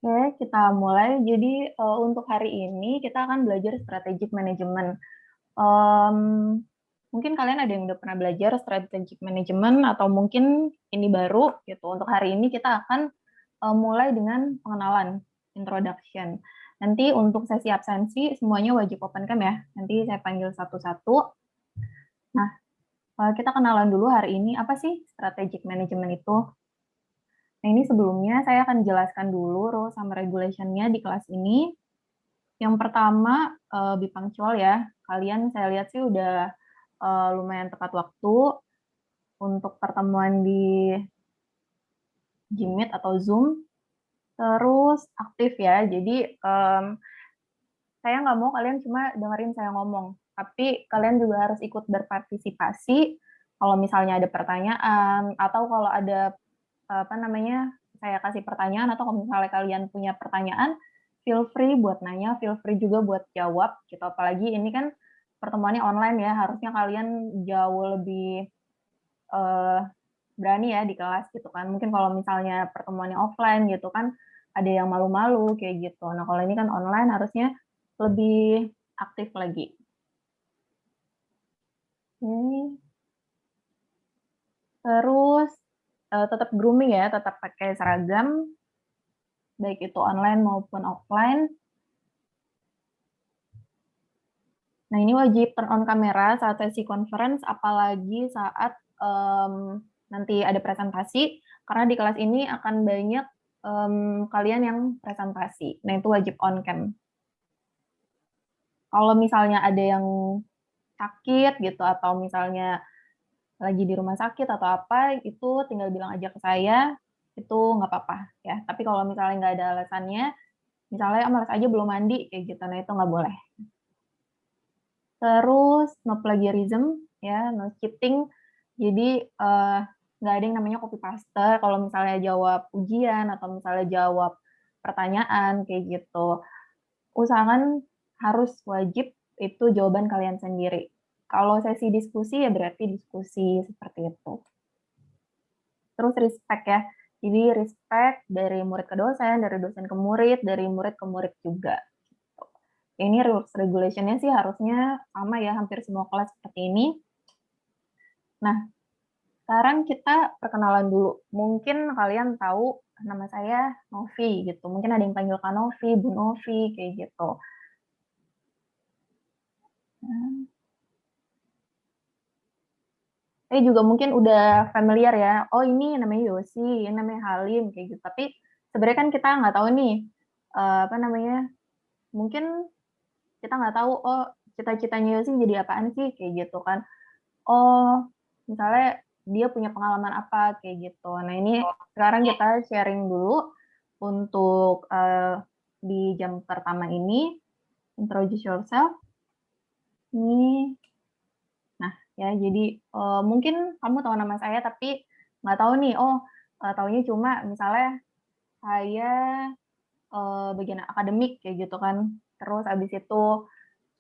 Oke, kita mulai. Jadi untuk hari ini kita akan belajar strategic management. Em, Mungkin kalian ada yang udah pernah belajar strategic management atau mungkin ini baru gitu. Untuk hari ini kita akan mulai dengan pengenalan, introduction. Nanti untuk sesi absensi semuanya wajib open cam ya. Nanti saya panggil satu-satu. Nah, kita kenalan dulu hari ini apa sih strategic management itu? Nah, ini sebelumnya saya akan jelaskan dulu rules sama regulation-nya di kelas ini. Yang pertama, be punctual ya. Kalian saya lihat sih udah lumayan tepat waktu untuk pertemuan di Jimit atau Zoom. Terus aktif ya. Jadi saya nggak mau kalian cuma dengerin saya ngomong, tapi kalian juga harus ikut berpartisipasi. Kalau misalnya ada pertanyaan atau kalau ada apa namanya, saya kasih pertanyaan atau kalau misalnya kalian punya pertanyaan, feel free buat nanya, feel free juga buat jawab gitu. Apalagi ini kan pertemuannya online ya, harusnya kalian jauh lebih eh, berani ya di kelas gitu kan. Mungkin kalau misalnya pertemuannya offline gitu kan ada yang malu-malu kayak gitu. Nah, kalau ini kan online harusnya lebih aktif lagi. Oke. Terus tetap grooming ya, tetap pakai seragam, baik itu online maupun offline. Nah, ini wajib turn on kamera saat sesi conference, apalagi saat nanti ada presentasi, karena di kelas ini akan banyak kalian yang presentasi. Nah, itu wajib on cam. Kalau misalnya ada yang sakit gitu, atau misalnya lagi di rumah sakit atau apa, itu tinggal bilang aja ke saya, itu nggak apa-apa ya. Tapi kalau misalnya nggak ada alasannya, misalnya malas aja belum mandi, kayak gitu, nah itu nggak boleh. Terus no plagiarism ya, no cheating. Jadi nggak ada yang namanya copy paste. Kalau misalnya jawab ujian atau misalnya jawab pertanyaan kayak gitu, usahakan harus wajib itu jawaban kalian sendiri. Kalau sesi diskusi ya berarti diskusi seperti itu. Terus respect ya. Jadi respect dari murid ke dosen, dari dosen ke murid, dari murid ke murid juga. Ini rules regulation-nya sih harusnya sama ya, hampir semua kelas seperti ini. Nah, sekarang kita perkenalan dulu. Mungkin kalian tahu nama saya Novi gitu. Mungkin ada yang panggil Kak Novi, Bu Novi, kayak gitu. Nah, saya juga mungkin udah familiar ya. Oh, ini namanya Yosi, ini namanya Halim, kayak gitu. Tapi sebenarnya kan kita nggak tahu nih, apa namanya, mungkin kita nggak tahu, oh cita-citanya Yosi jadi apaan sih, kayak gitu kan. Oh, misalnya dia punya pengalaman apa kayak gitu. Nah, ini sekarang kita sharing dulu untuk di jam pertama ini, introduce yourself. Ini, nah ya, jadi mungkin kamu tahu nama saya tapi nggak tahu nih, oh taunya cuma misalnya saya bagian akademik kayak gitu kan. Terus abis itu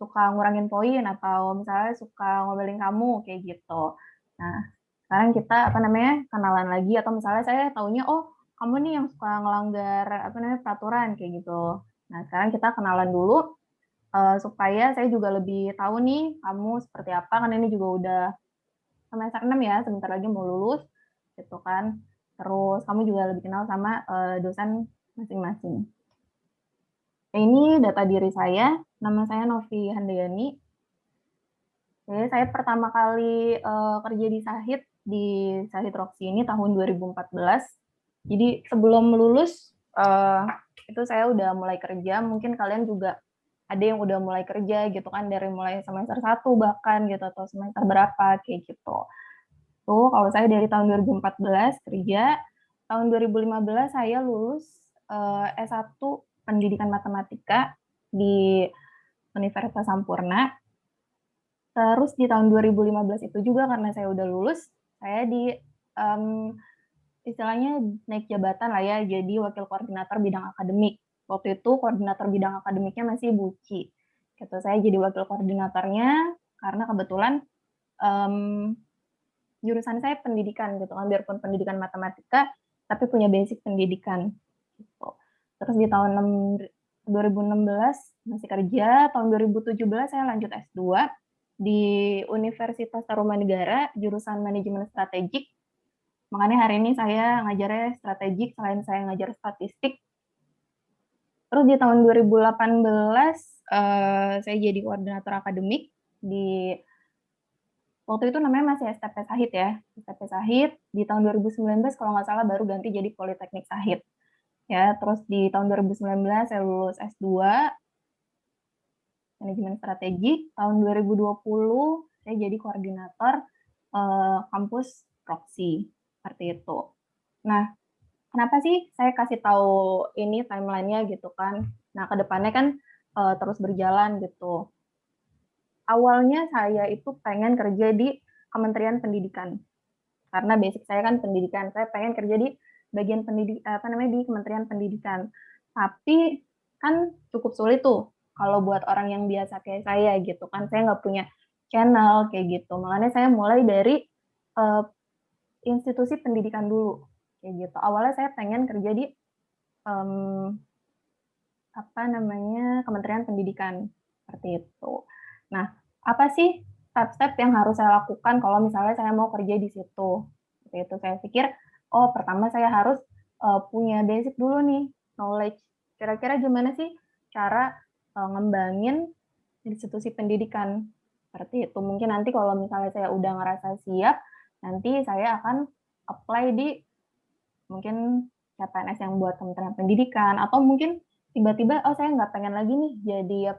suka ngurangin poin atau misalnya suka ngomelin kamu kayak gitu. Nah, sekarang kita apa namanya kenalan lagi atau misalnya saya taunya oh kamu nih yang suka ngelanggar apa namanya peraturan kayak gitu. Nah, sekarang kita kenalan dulu supaya saya juga lebih tahu nih kamu seperti apa kan ini juga udah semester 6 ya, sebentar lagi mau lulus gitu kan. Terus kamu juga lebih kenal sama dosen masing-masing. Ini data diri saya, nama saya Novi Handayani. Oke, saya pertama kali kerja di Sahid Roxy ini tahun 2014. Jadi sebelum lulus itu saya udah mulai kerja. Mungkin kalian juga ada yang udah mulai kerja gitu kan dari mulai semester 1 bahkan gitu atau semester berapa kayak gitu. Tuh kalau saya dari tahun 2014 kerja, tahun 2015 saya lulus S1 Pendidikan Matematika di Universitas Sampurna. Terus di tahun 2015 itu juga karena saya udah lulus, saya di um, istilahnya naik jabatan lah ya, jadi wakil koordinator bidang akademik. Waktu itu koordinator bidang akademiknya masih Buci. Gitu, saya jadi wakil koordinatornya karena kebetulan um, jurusan saya pendidikan gitu kan, biarpun pendidikan matematika, tapi punya basic pendidikan. Gitu. Terus di tahun 2016 masih kerja, tahun 2017 saya lanjut S2 di Universitas Tarumanegara, jurusan Manajemen Strategik. Makanya hari ini saya ngajarnya strategik selain saya ngajar statistik. Terus di tahun 2018 saya jadi koordinator akademik di waktu itu namanya masih STP Sahid ya. STP Sahid di tahun 2019 kalau nggak salah baru ganti jadi Politeknik Sahid. Ya, terus di tahun 2019 saya lulus S2 manajemen strategi. Tahun 2020 saya jadi koordinator kampus Proxy seperti itu. Nah, kenapa sih saya kasih tahu ini timelinenya gitu kan? Nah, kedepannya kan terus berjalan gitu. Awalnya saya itu pengen kerja di Kementerian Pendidikan karena basic saya kan pendidikan. Saya pengen kerja di bagian di Kementerian Pendidikan. Tapi kan cukup sulit tuh kalau buat orang yang biasa kayak saya gitu kan. Saya nggak punya channel kayak gitu. Makanya saya mulai dari uh, institusi pendidikan dulu kayak gitu. Awalnya saya pengen kerja di um, Kementerian Pendidikan seperti itu. Nah, apa sih step-step yang harus saya lakukan kalau misalnya saya mau kerja di situ? Seperti itu saya pikir, oh pertama saya harus punya basic dulu nih, knowledge. Kira-kira gimana sih cara ngembangin institusi pendidikan? Seperti itu. Mungkin nanti kalau misalnya saya udah ngerasa siap, nanti saya akan apply di mungkin CPNS yang buat Kementerian Pendidikan atau mungkin tiba-tiba oh saya nggak pengen lagi nih jadi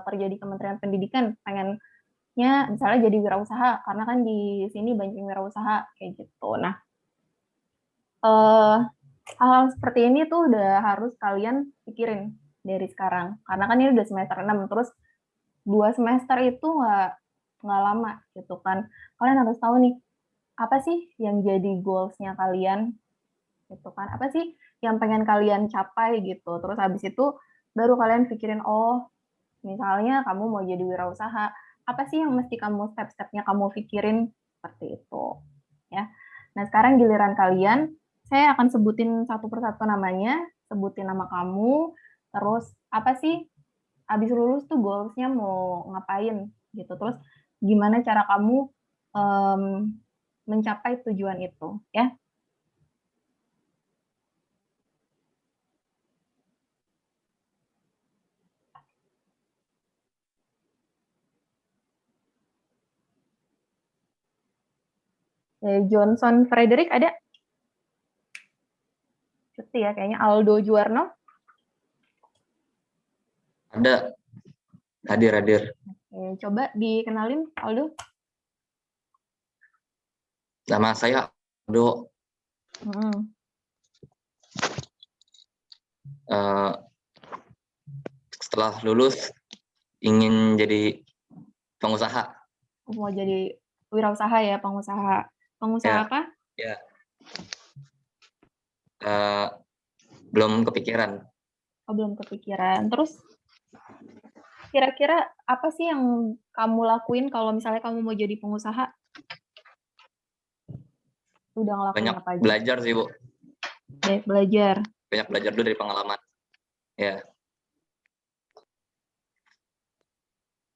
kerja di Kementerian Pendidikan, pengennya misalnya jadi wirausaha karena kan di sini banyak wirausaha kayak gitu. Nah, hal-hal seperti ini tuh udah harus kalian pikirin dari sekarang karena kan ini udah semester 6 terus 2 semester itu nggak lama gitu kan. Kalian harus tahu nih apa sih yang jadi goals-nya kalian gitu kan, apa sih yang pengen kalian capai gitu. Terus habis itu baru kalian pikirin, oh misalnya kamu mau jadi wirausaha, apa sih yang mesti kamu step-stepnya kamu pikirin seperti itu ya. Nah sekarang giliran kalian, saya akan sebutin satu persatu namanya, sebutin nama kamu, terus apa sih habis lulus tuh goalsnya mau ngapain gitu, terus gimana cara kamu um, mencapai tujuan itu ya. Johnson Frederick ada cuti ya kayaknya. Aldo Juwarno Ada, hadir. coba dikenalin Aldo. Nama saya Aldo. Setelah lulus ingin jadi pengusaha. Mau jadi wirausaha ya, pengusaha. Pengusaha Ya, apa? ya. Belum kepikiran. Oh, belum kepikiran. Terus kira-kira apa sih yang kamu lakuin kalau misalnya kamu mau jadi pengusaha? Udah ngelakuin Banyak apa aja? belajar sih, Bu. Banyak belajar. Banyak belajar dulu dari pengalaman. Ya.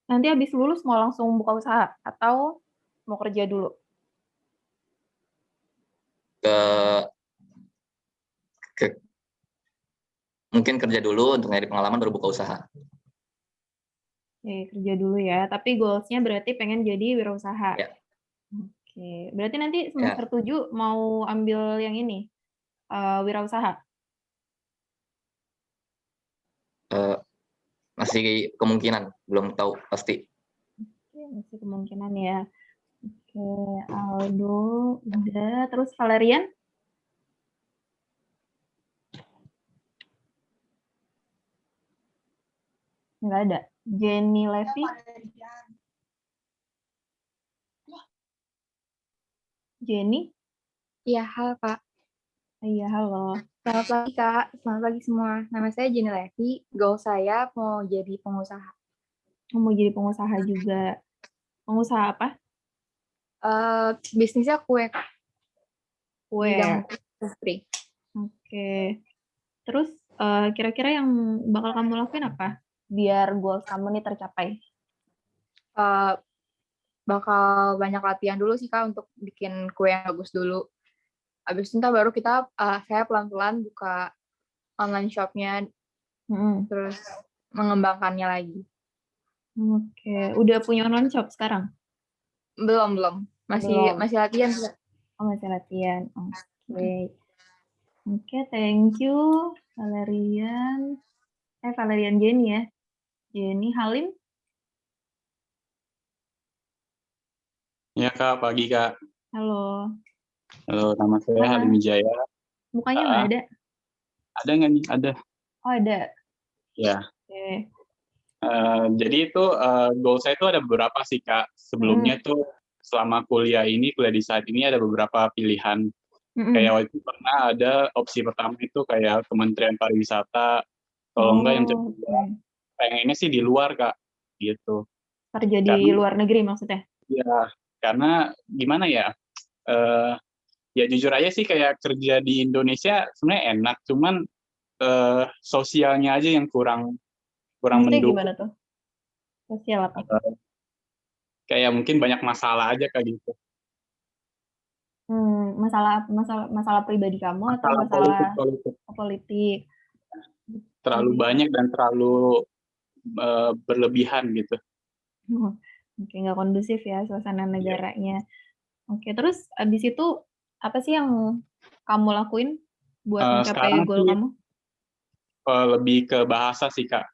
Nanti habis lulus mau langsung buka usaha atau mau kerja dulu? Mungkin kerja dulu untuk nyari pengalaman baru buka usaha. Oke, kerja dulu ya. Tapi goals-nya berarti pengen jadi wirausaha. Ya. Oke, berarti nanti Ya. semester 7 mau ambil yang ini, wirausaha? Masih kemungkinan, belum tahu pasti. Oke, masih kemungkinan ya. Oke, Aldo udah. Terus Valerian? Nggak ada. Jenny Levy? Jenny? Iya, halo Kak. Iya, halo. Selamat pagi Kak. Selamat pagi semua. Nama saya Jenny Levi. Goal saya mau jadi pengusaha. Mau jadi pengusaha juga. Pengusaha apa? Bisnisnya kue Kak. Kue. Bidang industri. Oke. Terus kira-kira yang bakal kamu lakuin apa biar goals kamu nih tercapai? Eh, bakal banyak latihan dulu sih Kak untuk bikin kue yang bagus dulu. Habis itu ntar baru saya pelan-pelan buka online shopnya, Mm-mm. terus mengembangkannya lagi. Oke, udah punya online shop sekarang? Belum. Masih Belum. latihan sih. Oh, masih latihan. Oke. Oke, thank you Valerian. Valerian Jenny ya. Jenny Halim. Ya Kak, pagi Kak. Halo. Halo, nama saya Ah, Halim Wijaya. mukanya nggak ada? Ada nggak nih? Ada. Oh, ada. Ya. Oke. Jadi itu goal saya itu ada beberapa sih Kak. Sebelumnya tuh selama kuliah di saat ini ada beberapa pilihan. Kayak waktu itu pernah ada opsi pertama itu kayak Kementerian Pariwisata. Kalau enggak yang kedua, pengennya sih di luar Kak. Gitu. Kerja di Karena luar negeri maksudnya? ya, karena gimana ya? Ya jujur aja sih kayak kerja di Indonesia sebenarnya enak, cuman sosialnya aja yang kurang Maksudnya mendukung. gimana tuh? Sosial apa? Kayak mungkin banyak masalah aja kayak gitu. Masalah pribadi kamu atau Masalah masalah politik politik? terlalu banyak dan terlalu berlebihan gitu. Oke, nggak kondusif ya suasana negaranya. Oke, terus abis itu apa sih yang kamu lakuin buat mencapai Sekarang goal sih kamu? lebih ke bahasa sih Kak.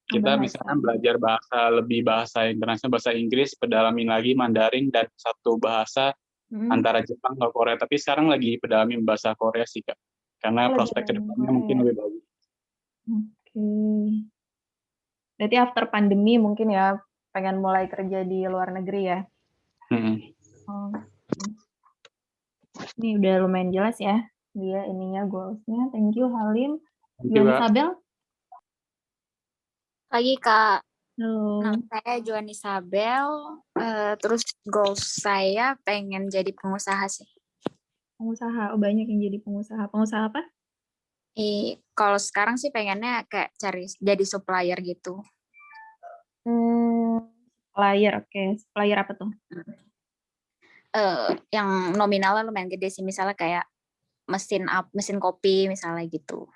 Kita Bahasa. misalkan belajar bahasa internasional, bahasa Inggris, pedalamin lagi Mandarin dan satu bahasa antara Jepang ke Korea. Tapi sekarang lagi pedalamin bahasa Korea sih Kak. Karena Lagi prospek dalam kedepannya Korea. mungkin lebih bagus. Oke. Berarti after pandemi mungkin ya pengen mulai kerja di luar negeri ya. Oh. Ini udah lumayan jelas ya dia ininya goalsnya. Thank you Halim. Juan Isabel. Pagi Kak. Halo. Nama saya Juan Isabel. Terus goals saya pengen jadi pengusaha sih. Pengusaha. Oh, banyak yang jadi pengusaha. Pengusaha apa? Kalau sekarang sih pengennya kayak cari jadi supplier gitu. Supplier, oke. Supplier apa tuh? Yang nominalnya lumayan gede sih, misalnya kayak mesin kopi misalnya gitu.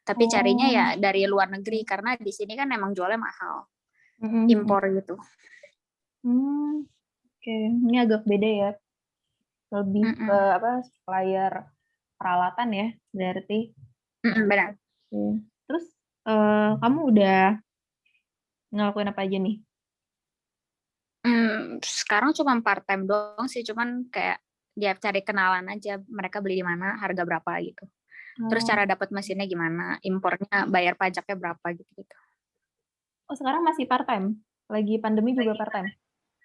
Tapi carinya ya dari luar negeri karena di sini kan emang jualnya mahal. Impor gitu. Oke, ini agak beda ya. Lebih ke supplier peralatan ya, berarti. Benar. Terus kamu udah ngelakuin apa aja nih? Sekarang cuma part time doang sih, cuman kayak dia cari kenalan aja, mereka beli di mana, harga berapa gitu. Terus cara dapat mesinnya gimana, impornya bayar pajaknya berapa gitu. Oh, sekarang masih part time? Lagi pandemi juga part time?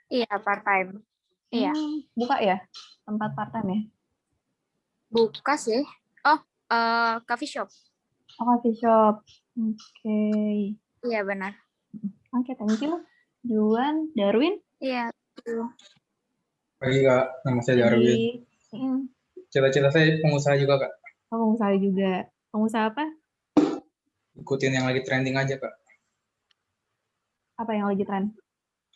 Iya, part time. Iya. Buka ya? Tempat part time ya? Buka sih. Oh, coffee shop. Oh, coffee shop. Oke. Iya, benar. Oke, thank you. Juan, Darwin? Iya. Pagi Kak, nama saya Darwin. Cita-cita saya pengusaha juga Kak. Oh, pengusaha juga. Pengusaha apa? Ikutin yang lagi trending aja Kak. Apa yang lagi tren?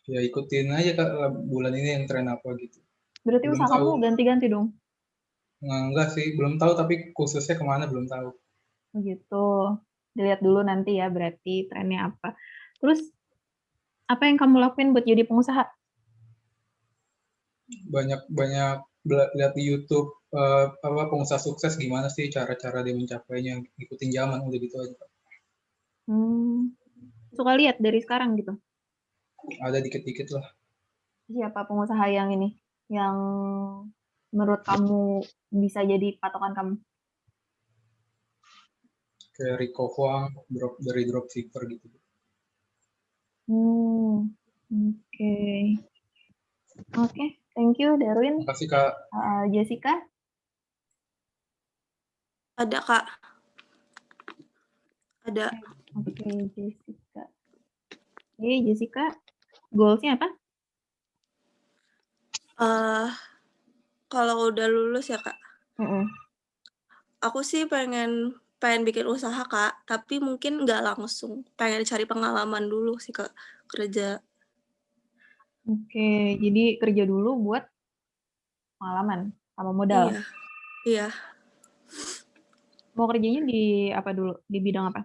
Ya ikutin aja Kak, bulan ini yang tren apa gitu. Berarti belum usaha tahu. kamu ganti-ganti dong? Enggak sih, belum tahu, tapi khususnya kemana belum tahu. Gitu. Dilihat dulu nanti ya berarti trennya apa. Terus, apa yang kamu lakuin buat jadi pengusaha? Banyak lihat di YouTube pengusaha sukses gimana sih cara-cara dia mencapainya, ikutin zaman udah gitu aja Kak. Suka lihat dari sekarang gitu? Ada dikit-dikit lah. Siapa pengusaha yang ini? Yang menurut kamu bisa jadi patokan kamu? Kayak Rico Huang, dari dropshipper gitu. Oke, thank you Darwin. Makasih Kak. Jessica? Ada Kak. Ada. Oke, Jessica. Jessica, goalsnya apa? Kalau udah lulus ya Kak. Aku sih pengen pengen bikin usaha, Kak, tapi mungkin nggak langsung. Pengen cari pengalaman dulu sih, Kak, kerja. Oke, jadi kerja dulu buat pengalaman sama modal. Iya, iya. Mau kerjanya di apa dulu? Di bidang apa?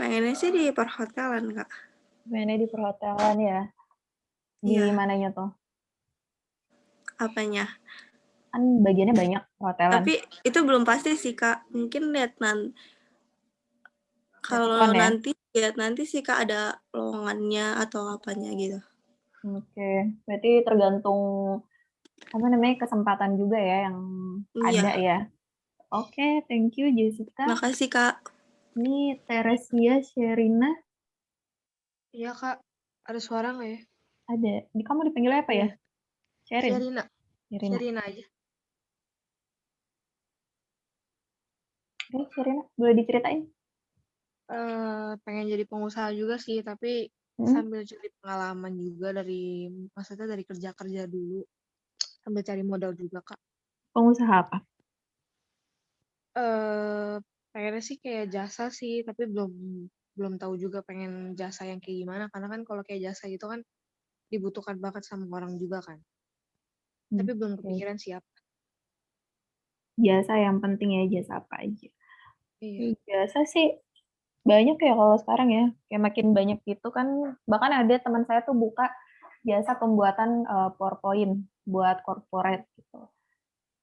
Pengennya sih di perhotelan, Kak. Pengennya di perhotelan ya. Di Iya. mananya tuh? Apanya? Kan bagiannya banyak perhotelan. Tapi itu belum pasti sih, Kak. Mungkin kalau iklan ya? lihat nanti sih, Kak, ada lowongannya atau apanya gitu. Oke, berarti tergantung apa namanya kesempatan juga ya yang ada Iya. ya. Oke, thank you Jessica. Makasih, Kak. Ini Teresia Sherina. Iya, Kak. Ada suara nggak ya? Ada. Ini kamu dipanggilnya apa ya? Sherin. Sherina. Sherina. Sherina aja. Oke, Sherina, boleh diceritain? Pengen jadi pengusaha juga sih, tapi sambil cari pengalaman juga maksudnya dari kerja-kerja dulu. Sambil cari modal juga, Kak. Pengusaha apa? Pengennya sih kayak jasa sih, tapi belum tahu juga pengen jasa yang kayak gimana, karena kan kalau kayak jasa gitu kan dibutuhkan banget sama orang juga kan. Tapi belum kepikiran siapa. Jasa yang penting ya, jasa apa aja. Iya. Jasa sih banyak ya kalau sekarang ya, kayak makin banyak gitu kan. Bahkan ada teman saya tuh buka jasa pembuatan PowerPoint buat corporate gitu.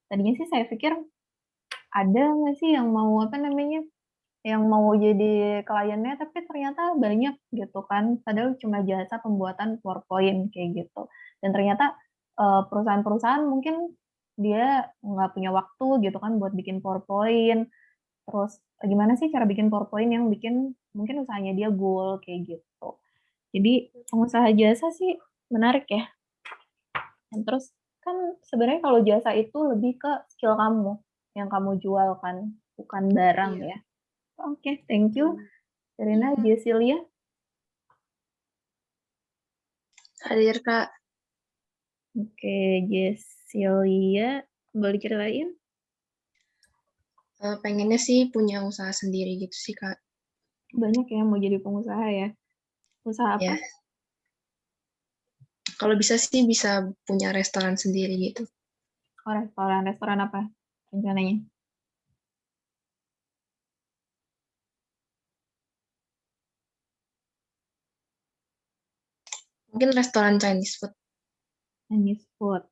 Tadinya sih saya pikir ada nggak sih yang mau apa namanya, yang mau jadi kliennya, tapi ternyata banyak gitu kan. Padahal cuma jasa pembuatan PowerPoint kayak gitu. Dan ternyata perusahaan-perusahaan mungkin dia nggak punya waktu gitu kan buat bikin PowerPoint. Terus gimana sih cara bikin PowerPoint yang bikin mungkin usahanya dia goal kayak gitu. Jadi pengusaha jasa sih menarik ya. Dan terus kan sebenarnya kalau jasa itu lebih ke skill kamu yang kamu jual kan, bukan barang ya. Oke, thank you. Serena, Jesilia. Hadir, Kak. Oke, Jesilia, boleh ceritain? Pengennya sih punya usaha sendiri gitu sih, Kak. Banyak ya mau jadi pengusaha ya. Usaha apa? Ya. Kalau bisa sih bisa punya restoran sendiri gitu. Oh, restoran. Restoran apa rencananya? Mungkin restoran Chinese food. Chinese food.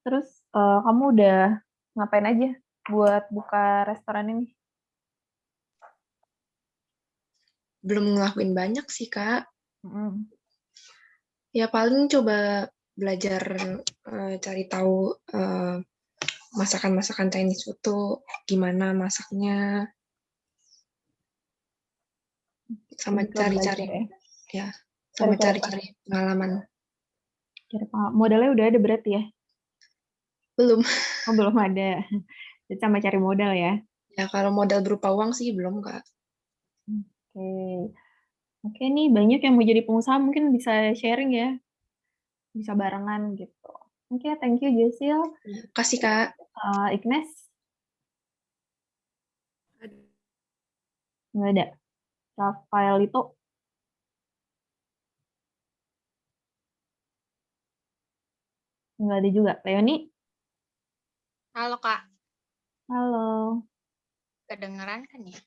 Terus kamu udah ngapain aja buat buka restoran ini? Belum ngelakuin banyak sih, Kak. Ya paling coba belajar cari tahu masakan-masakan Chinese food tuh gimana masaknya. Sama cari-cari ya. Sama cari-cari pengalaman. Modalnya udah ada berarti ya? Belum. Oh, belum ada. Sama cari modal ya? Ya kalau modal berupa uang sih belum, Kak. Oke nih banyak yang mau jadi pengusaha mungkin bisa sharing ya. Bisa barengan gitu. Oke, thank you Jesil. Kasih, Kak. Ignes? Nggak ada. Rafael itu? Nggak ada juga. Leoni? Halo, Kak. Halo. Kedengeran kan ya?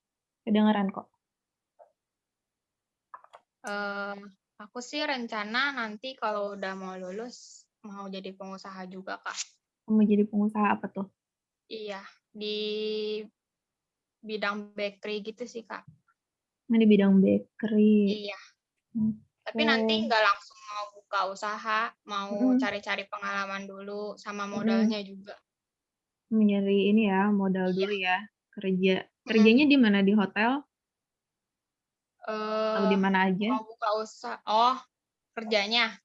Kedengeran kok. Aku sih rencana nanti kalau udah mau lulus mau jadi pengusaha juga, Kak. Mau jadi pengusaha apa tuh? Iya, di bidang bakery gitu sih, Kak. Di bidang bakery. Iya. Tapi nanti nggak langsung mau buka usaha, mau cari-cari pengalaman dulu sama modalnya juga. Mencari ini ya, modal dulu ya. Kerjanya di mana? Di hotel? Atau di mana aja? Mau buka usaha. Oh, kerjanya?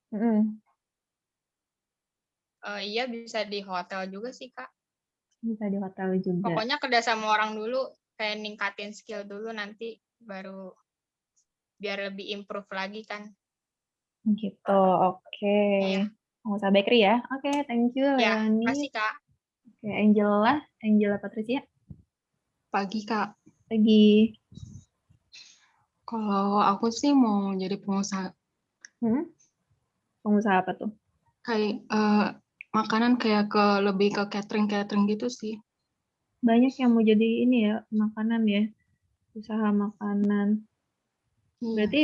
Iya, bisa di hotel juga sih, Kak. Bisa di hotel juga. Pokoknya kerja sama orang dulu, kayak ningkatin skill dulu, nanti baru biar lebih improve lagi kan. Gitu, oke. pengusaha bakery ya. Oke, thank you Ya, Leonie. makasih Kak. Oke, Angela Patricia. Pagi Kak, Lagi kalau aku sih mau jadi pengusaha pengusaha apa tuh? kayak makanan kayak lebih ke catering gitu sih. Banyak yang mau jadi ini ya, makanan ya, usaha makanan. Iya. Berarti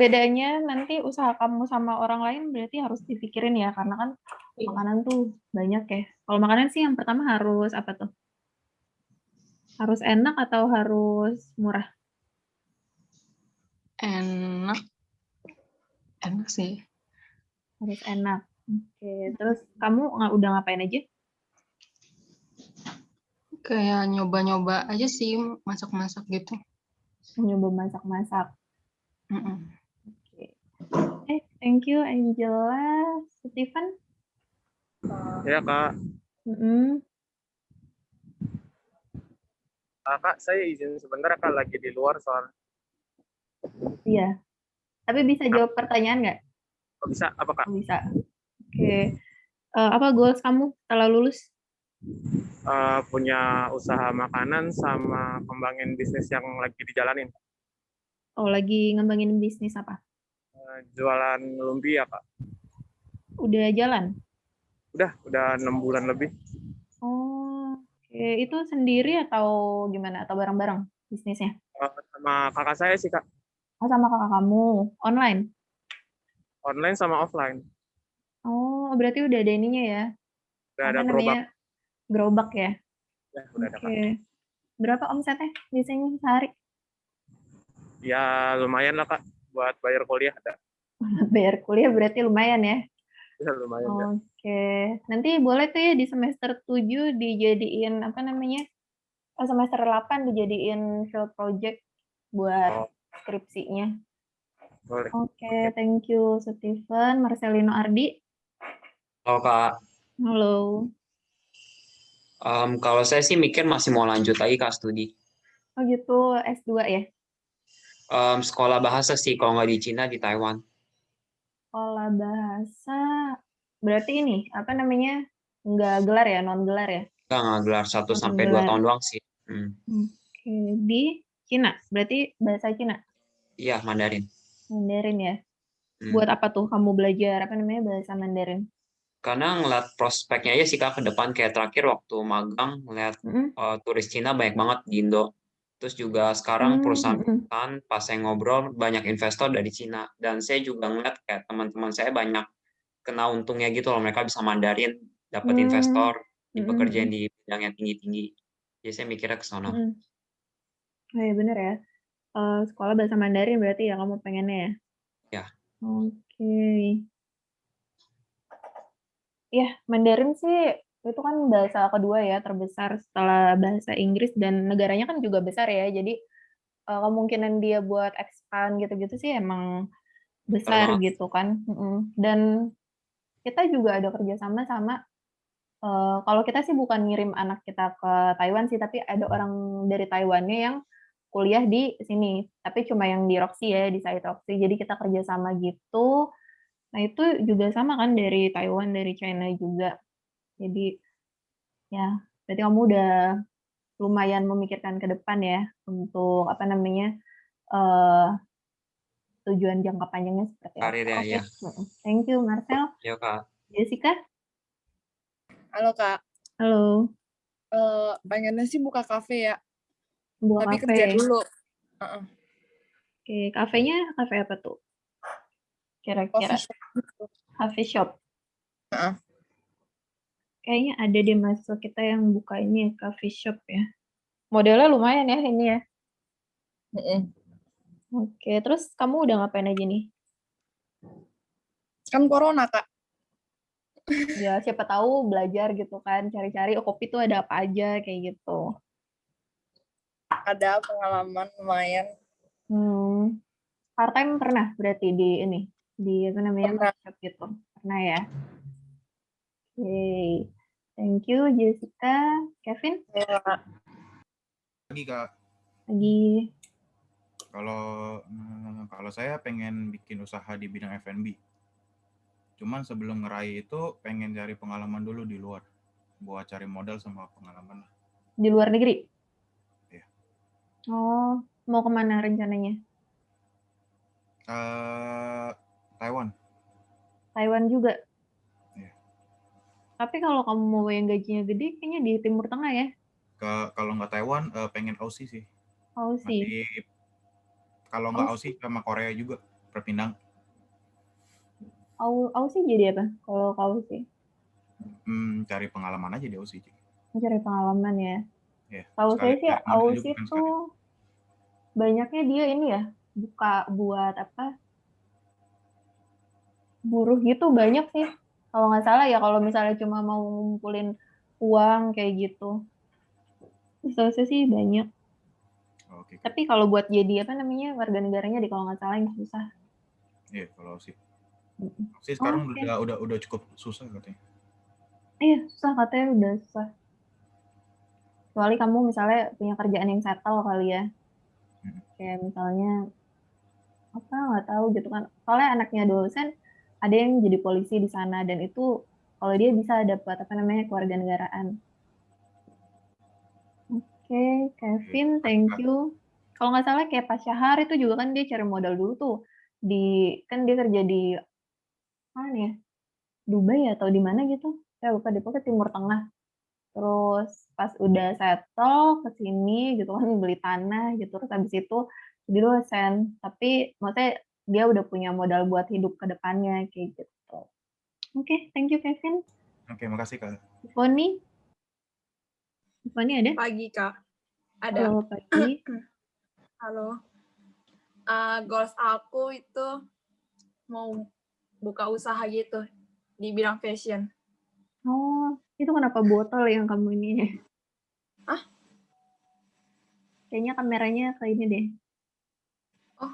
bedanya nanti usaha kamu sama orang lain berarti harus dipikirin ya, karena kan Iya. makanan tuh banyak ya. Kalau makanan sih yang pertama harus apa tuh? Harus enak atau harus murah? Enak sih. Harus enak. Oke, terus kamu udah ngapain aja? Kayak nyoba-nyoba aja sih masak-masak gitu. Nyoba masak-masak. Mm-mm. Oke. Thank you Angela. Stephen? Ya Kak. Kak, saya izin sebentar Kak, lagi di luar soal. Iya. Tapi bisa jawab pertanyaan nggak? Oh, bisa, apa Kak? Oh, bisa. Oke. Apa goals kamu setelah lulus? Punya usaha makanan sama kembangin bisnis yang lagi dijalanin. Oh, lagi ngembangin bisnis apa? Jualan lumpia Kak. Udah jalan? Udah 6 bulan lebih. Oh, oke. Itu sendiri atau gimana? Atau bareng-bareng bisnisnya? Sama kakak saya sih Kak. Oh, sama kakak kamu. Online? Online sama offline. Oh, berarti udah ada ininya ya? Udah Apa ada namanya? Gerobak ya? Ya, udah ada Kak. Oke. Berapa omsetnya biasanya sehari? Ya lumayan lah Kak, buat bayar kuliah ada. Bayar kuliah berarti lumayan ya? Ya lumayan ya. Oke. Nanti boleh tuh ya di semester 7 dijadiin apa namanya? Semester 8 dijadiin field project buat skripsinya. Boleh. Oke, thank you Stephen. Marcelino Ardi. Halo Kak. Halo. Kalau saya sih mikir masih mau lanjut lagi Kak studi. Oh gitu, S2 ya? Sekolah bahasa sih, kalau nggak di Cina, di Taiwan. Sekolah bahasa, berarti ini, apa namanya, nggak gelar ya, non-gelar ya? Nggak gelar 1-2 tahun doang sih. Oke, di Cina, berarti bahasa Cina? Iya, Mandarin. Mandarin ya? Buat apa tuh kamu belajar, apa namanya, bahasa Mandarin? Karena ngeliat prospeknya aja sih Kak ke depan, kayak terakhir waktu magang, ngeliat turis Cina banyak banget di Indo. Terus juga sekarang perusahaan pas saya ngobrol banyak investor dari Cina, dan saya juga ngeliat kayak teman-teman saya banyak kena untungnya gitu loh, mereka bisa Mandarin, dapat investor di pekerjaan di bidang yang tinggi-tinggi. Jadi saya mikirnya ke sana. Oh ya bener ya, sekolah bahasa Mandarin berarti ya kamu pengennya ya? Ya. Oke. Ya Mandarin sih itu kan bahasa kedua ya terbesar setelah bahasa Inggris, dan negaranya kan juga besar ya, jadi kemungkinan dia buat expand gitu-gitu sih emang besar gitu kan. Dan kita juga ada kerjasama sama kalau kita sih bukan ngirim anak kita ke Taiwan sih, tapi ada orang dari Taiwannya yang kuliah di sini, tapi cuma yang di Roxy ya, di site Roxy, jadi kita kerjasama gitu. Nah itu juga sama kan dari Taiwan, dari China juga. Jadi ya berarti kamu udah lumayan memikirkan ke depan ya untuk apa namanya tujuan jangka panjangnya seperti apa. Karirnya ya. Thank you Marcel. Ya Kak. Jessica. Halo Kak. Halo. Pengennya sih buka kafe ya. Buka tapi kafe. Kerja dulu. Oke, kafenya kafe apa tuh? Kira-kira. Coffee shop. Kayaknya ada di mahasiswa kita yang buka ini coffee shop ya. Modelnya lumayan ya ini ya. Oke, terus kamu udah ngapain aja nih? Kan corona Kak. Ya siapa tahu belajar gitu kan, cari-cari kopi tuh ada apa aja kayak gitu. Ada pengalaman lumayan. Part time pernah berarti di ini, di apa namanya coffee shop gitu. Pernah ya. Oke. Thank you Jessica. Kevin? Lagi Kak. Lagi. Kalau saya pengen bikin usaha di bidang F&B. Cuman sebelum ngeraih itu pengen cari pengalaman dulu di luar, buat cari modal sama pengalaman. Di luar negeri? Iya. Oh, mau kemana rencananya? Taiwan. Taiwan juga? Iya. Tapi kalau kamu mau yang gajinya gede, kayaknya di Timur Tengah ya? Kalau nggak Taiwan, pengen Aussie sih. Aussie? Kalau nggak Aussie sama Korea juga, berpindah. Aussie jadi apa kalau Aussie? Cari pengalaman aja di Aussie. Cari pengalaman ya? Yeah, Tahu saya sih Aussie tuh banyaknya dia ini ya, buka buat apa, buruh gitu banyak sih. Kalau nggak salah ya, kalau misalnya cuma mau ngumpulin uang kayak gitu. Tahu saya sih banyak. Okay. Tapi kalau buat jadi apa namanya warga negaranya kalau nggak salah yang susah. Iya, kalau Aussie. Aussie sekarang udah cukup susah katanya. Iya, susah katanya, udah susah. Kecuali kamu misalnya punya kerjaan yang settle kali ya. Kayak misalnya apa nggak tahu gitu kan. Soalnya anaknya dosen ada yang jadi polisi di sana, dan itu kalau dia bisa dapat apa namanya kewarganegaraan. Oke, Kevin, thank you. Kalau nggak salah kayak Pak Syahar itu juga kan dia cari modal dulu tuh kan dia kerja di mana ya, Dubai atau di mana gitu, saya lupa, di pokoknya Timur Tengah. Terus pas udah settle ke sini gitu kan, beli tanah gitu, terus habis itu jadi dosen. Tapi maksudnya dia udah punya modal buat hidup ke depannya kayak gitu. Oke, thank you Kevin. Oke, makasih Kak. Foni ada? Pagi Kak. Ada. Halo, pagi. Halo. Goals aku itu mau buka usaha gitu di bidang fashion. Oh, itu kenapa botol yang kamu ini? Ah? Kayaknya kameranya ke ini deh. Oh,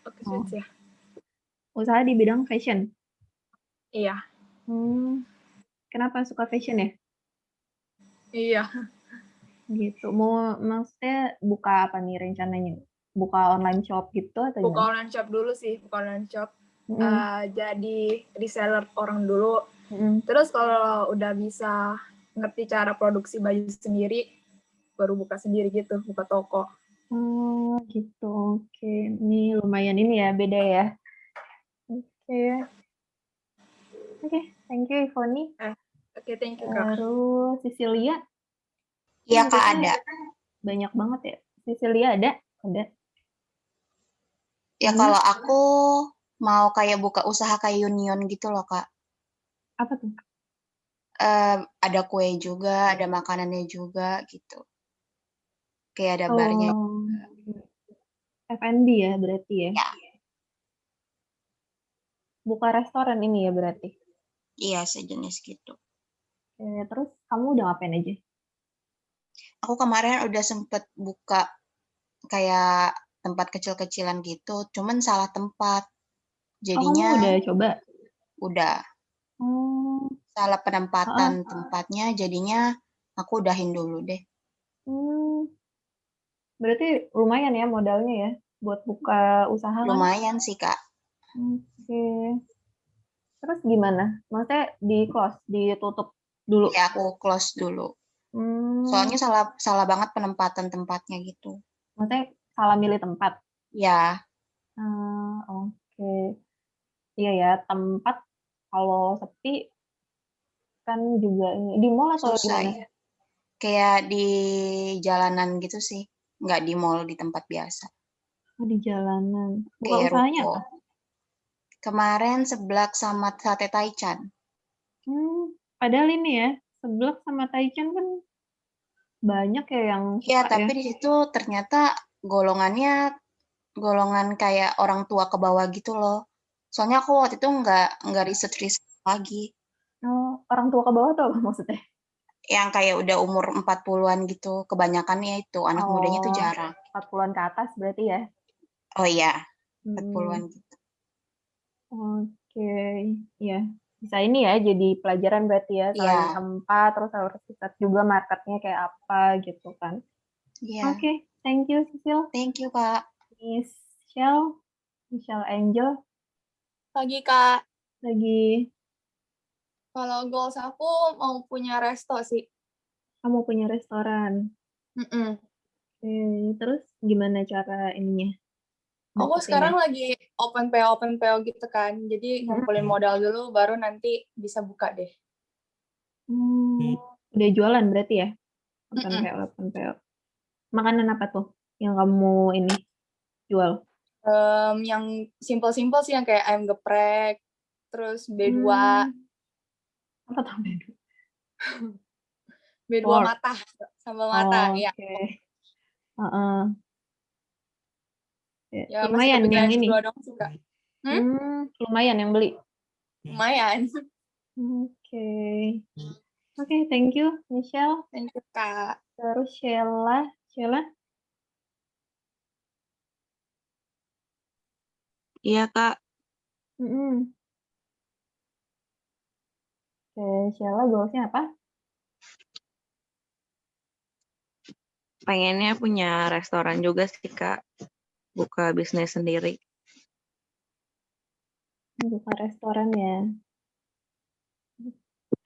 oke, switch ya. Usaha di bidang fashion? Iya. Kenapa suka fashion ya? Iya. Gitu. Mau maksudnya buka apa nih rencananya? Buka online shop gitu atau Buka gimana? online shop dulu sih, buka online shop. Jadi reseller orang dulu. Terus kalau udah bisa ngerti cara produksi baju sendiri, baru buka sendiri gitu, buka toko. Oh gitu, oke. Ini lumayan ini ya, beda ya. Oke, thank you Ivoni. Oke, thank you Kak. Terus Cecilia? Iya Kak, ada. Banyak banget ya. Cecilia ada? Ada. Ya kalau aku mau kayak buka usaha kayak union gitu loh Kak. Apa tuh? Ada kue juga, ada makanannya juga gitu. Kayak ada barnya. F&B ya berarti ya? Ya. Buka restoran ini ya berarti? Iya, sejenis gitu. Terus kamu udah ngapain aja? Aku kemarin udah sempet buka kayak tempat kecil-kecilan gitu, cuman salah tempat. Jadinya kamu udah coba? Udah. Salah penempatan tempatnya, jadinya aku udahin dulu deh. Berarti lumayan ya modalnya ya buat buka usaha kan? Lumayan sih Kak. Oke. Terus gimana? Maksudnya ditutup dulu? Iya, aku close dulu. Soalnya salah banget penempatan tempatnya gitu. Maksudnya salah milih tempat? Ya. Oke. Iya ya, tempat kalau sepi kan juga di mall atau susah gimana? Ya. Kayak di jalanan gitu sih, nggak di mall, di tempat biasa. Oh, di jalanan. Buka kayak usahanya ruko. Apa? Kemarin seblak sama sate taichan. Padahal ini ya, seblak sama taichan kan banyak ya yang suka. Iya, tapi di situ ternyata golongan kayak orang tua ke bawah gitu loh. Soalnya aku waktu itu nggak riset lagi. Oh, orang tua ke bawah tuh apa maksudnya? Yang kayak udah umur 40-an gitu, kebanyakannya itu, anak mudanya tuh jarang. 40-an ke atas berarti ya? Oh iya, 40-an gitu. Oke, ya. Bisa ini ya, jadi pelajaran berarti ya, selain tempat, terus harus riset juga marketnya kayak apa gitu kan. Iya. Oke, thank you Cecil. Thank you Kak. Michelle Angel. Pagi Kak. lagi? Kalau goals aku mau punya resto sih. Kamu punya restoran. Oke, terus gimana cara ininya? Aku dapetinnya? sekarang lagi open PO gitu kan. Jadi ngumpulin modal dulu baru nanti bisa buka deh. Udah jualan berarti ya? Open Mm-mm. PO, open PO. Makanan apa tuh yang kamu ini jual? Yang simple-simple sih yang kayak ayam geprek, terus B2, Apa tuh beda? B2 Pork. matah, sambal matah, ya. Oke. Heeh. Ya masih Lumayan yang kepikiran ini. berdua dong suka. Lumayan yang beli. Lumayan. Oke. Oke, thank you Michelle. Thank you Kak. Terus Sheila. Iya, Kak. Oke, Sheila goalsnya apa? Pengennya punya restoran juga sih, Kak. Buka bisnis sendiri. Buka restoran ya.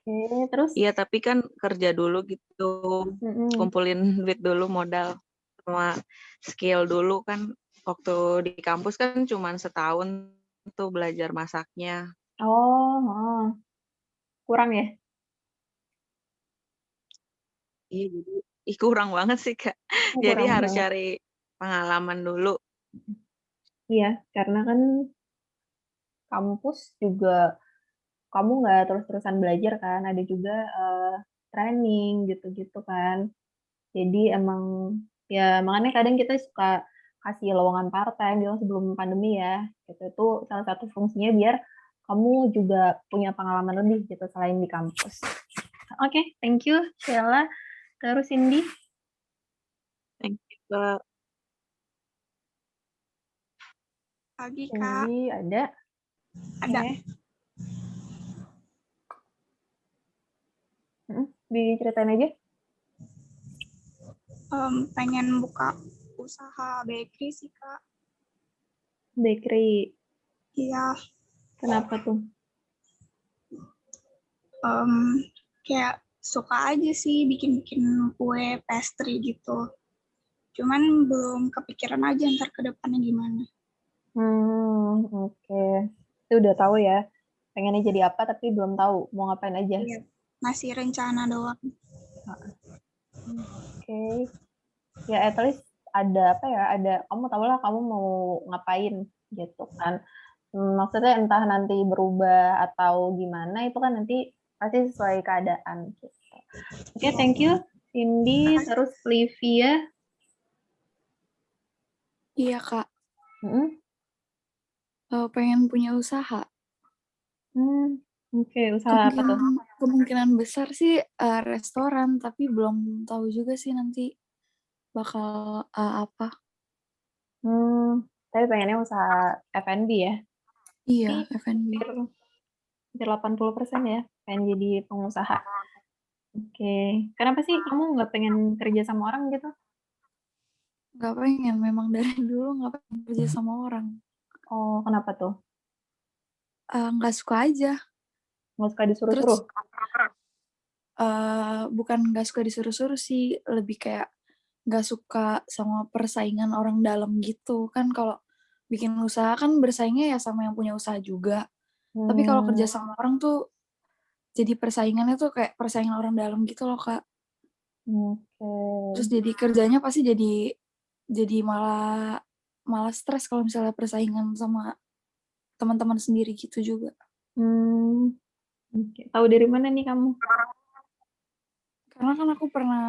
Oke, terus? Iya, tapi kan kerja dulu gitu. Kumpulin duit dulu, modal. Sama skill dulu kan. Waktu di kampus kan cuma setahun tuh belajar masaknya. Oh. Kurang ya? Iya, jadi kurang banget sih, Kak. Jadi Kurang harus banget. cari pengalaman dulu. Iya, karena kan kampus juga kamu nggak terus-terusan belajar kan, ada juga training gitu-gitu kan. Jadi emang ya makanya kadang kita suka kasih lowongan part-time bilang sebelum pandemi ya. Itu salah satu fungsinya biar kamu juga punya pengalaman lebih gitu selain di kampus. Oke, thank you Sheila. Terus Cindy. Thank you, Kak. Pagi, Kak. Cindy ada? Ada. Diceritain aja. Pengen buka usaha bakery sih, Kak. Bakery. Iya. Kenapa tuh? Kayak suka aja sih bikin-bikin kue, pastry gitu. Cuman belum kepikiran aja ntar ke depannya gimana. Oke. Itu udah tahu ya. Pengennya jadi apa tapi belum tahu mau ngapain aja. Iya. Masih rencana doang. Oke. Ya at least ada apa ya? Ada kamu tahu lah kamu mau ngapain gitu kan. Maksudnya entah nanti berubah atau gimana itu kan nanti pasti sesuai keadaan gitu. Oke, thank you Cindy. Terus Livia. Iya, Kak. Pengen punya usaha. Oke, usaha apa tuh? Kemungkinan besar sih restoran, tapi belum tahu juga sih nanti bakal apa. Tapi pengennya usaha F&B ya? Iya, F&B. Hampir 80% ya, pengen jadi pengusaha. Oke. Kenapa sih kamu nggak pengen kerja sama orang gitu? Nggak pengen, memang dari dulu nggak pengen kerja sama orang. Oh, kenapa tuh? Nggak suka aja. Nggak suka disuruh-suruh? Bukan nggak suka disuruh-suruh sih, lebih kayak nggak suka sama persaingan orang dalam gitu. Kan kalau bikin usaha kan bersaingnya ya sama yang punya usaha juga. Tapi kalau kerja sama orang tuh jadi persaingannya tuh kayak persaingan orang dalam gitu loh, Kak. Terus jadi kerjanya pasti jadi malah stres kalau misalnya persaingan sama teman-teman sendiri gitu juga. Tahu dari mana nih kamu? Karena kan aku pernah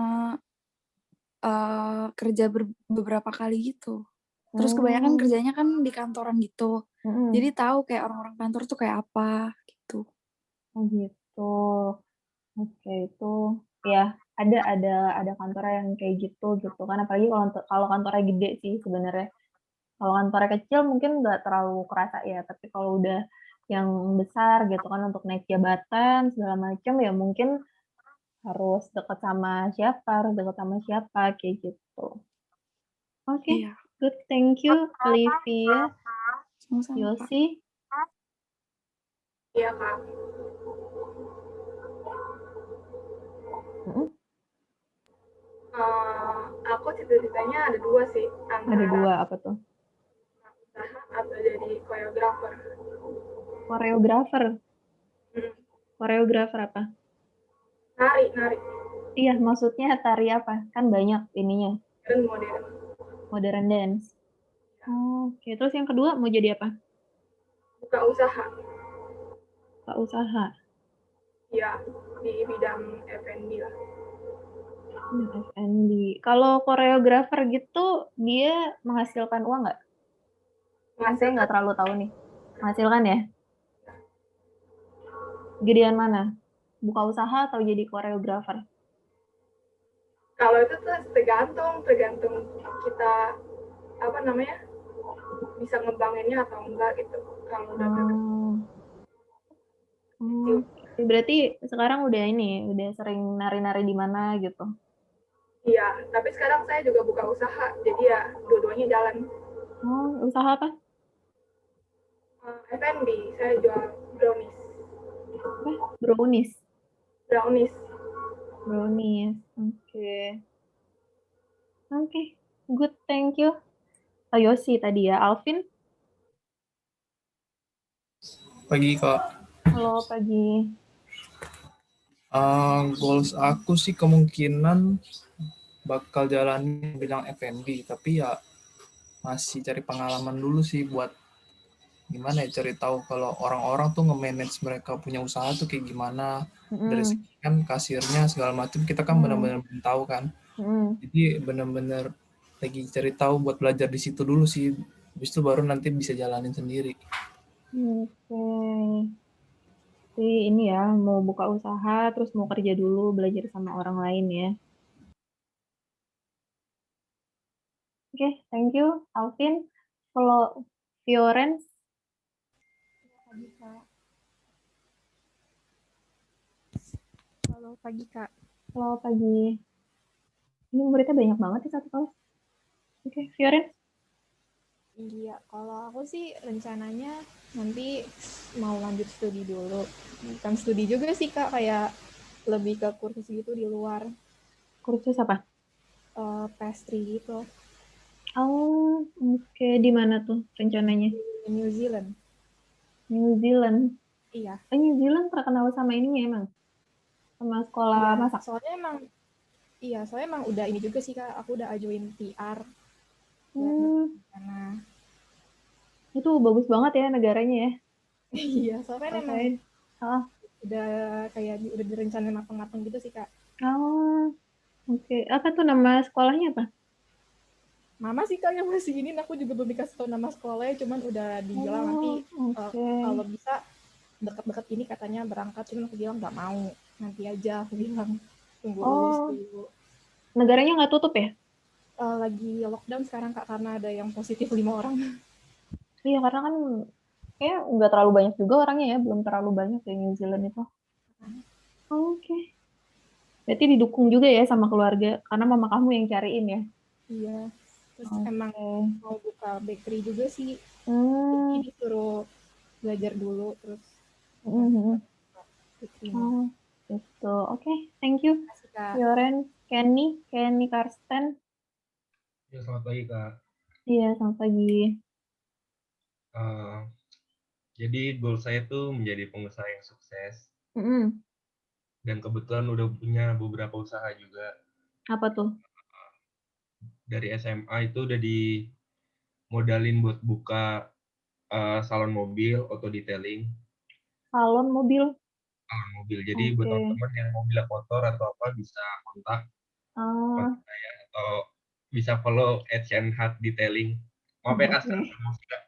kerja beberapa kali gitu. Terus kebanyakan kerjanya kan di kantoran gitu. Jadi tahu kayak orang-orang kantor tuh kayak apa gitu. Oh gitu. Oke, itu ya ada kantor yang kayak gitu kan, apalagi kalau kantornya gede sih sebenarnya. Kalau kantornya kecil mungkin nggak terlalu kerasa ya, tapi kalau udah yang besar gitu kan untuk naik jabatan segala macam ya mungkin harus dekat sama siapa kayak gitu. Oke, good, thank you Olivia. Yosi. Iya, Kak. Mm-mm. Aku cita-citanya ada 2 sih, Ada 2, antara apa tuh? usaha atau jadi koreografer. Koreografer. Koreografer apa? Nari. Iya, maksudnya tari apa? Kan banyak ininya. Modern. Modern dance. Oke, terus yang kedua mau jadi apa? Buka usaha. Buka usaha. Ya, di bidang F&B lah. F&B. Kalau koreografer gitu, dia menghasilkan uang nggak? Kan saya nggak terlalu tahu nih. Menghasilkan ya? Gedean mana? Buka usaha atau jadi koreografer? Kalau itu tuh tergantung kita bisa ngebanginnya atau enggak gitu. Kalau udah Berarti sekarang udah sering nari-nari di mana gitu? Iya, tapi sekarang saya juga buka usaha, jadi ya dua-duanya jalan. Usaha apa? F&B, saya jual brownies. Brownies? Brownies. Oke, good, thank you. Yosi tadi ya, Alvin? Pagi, Kak. Halo, pagi. Goals aku sih kemungkinan bakal jalanin bidang F&B, tapi ya masih cari pengalaman dulu sih buat gimana ya, cari tahu kalau orang-orang tuh nge-manage mereka punya usaha tuh kayak gimana. Dari segi kan kasirnya segala macam kita kan benar-benar belum tahu kan. Jadi benar-benar lagi cari tahu buat belajar di situ dulu sih. Habis itu baru nanti bisa jalanin sendiri. Oke. Jadi ini ya, mau buka usaha, terus mau kerja dulu, belajar sama orang lain ya. Oke, thank you, Alvin. Kalau Fiorens? Halo pagi, Kak. Halo, pagi. Ini muridnya banyak banget ya satu kelas. Oke, Fiorens? Iya, kalau aku sih rencananya nanti mau lanjut studi dulu. Bukan studi juga sih, Kak, kayak lebih ke kursus gitu di luar. Kursus apa? Pastry gitu. Oh, oke. Di mana tuh rencananya? Di New Zealand. New Zealand? Iya. New Zealand terkenal sama ini ya emang? Sama sekolah masak? Soalnya emang udah ini juga sih, Kak. Aku udah ajuin PR. Karena itu bagus banget ya negaranya ya. Iya, soalnya emang udah kayak udah direncanain matang-matang gitu sih, Kak. Oke. Apa tuh nama sekolahnya apa? Mama sih, Kak, yang masih ini, aku juga belum dikasih tahu nama sekolahnya, cuman udah dibilang nanti kalau bisa dekat-dekat ini katanya berangkat, cuman aku bilang nggak mau, nanti aja aku bilang tunggu lulus dulu. Negaranya nggak tutup ya? Lagi lockdown sekarang, Kak, karena ada yang positif 5 orang. Iya, karena kan kayak nggak terlalu banyak juga orangnya ya, belum terlalu banyak di New Zealand itu. Oke. Berarti didukung juga ya sama keluarga, karena mama kamu yang cariin ya? Iya. Terus emang mau buka bakery juga sih. Jadi disuruh belajar dulu, terus gitu. Oke, thank you. Fioren, Kenny Karsten. Ya, selamat pagi, Kak. Iya, selamat pagi. Jadi goal saya tuh menjadi pengusaha yang sukses. Dan kebetulan udah punya beberapa usaha juga. Apa tuh? Dari SMA itu udah dimodalin buat buka salon mobil, auto detailing. Salon mobil? Salon mobil. Jadi buat teman-teman yang mobilnya kotor atau apa bisa kontak saya atau bisa follow @shanhat detailing. Maaf ya, Kak,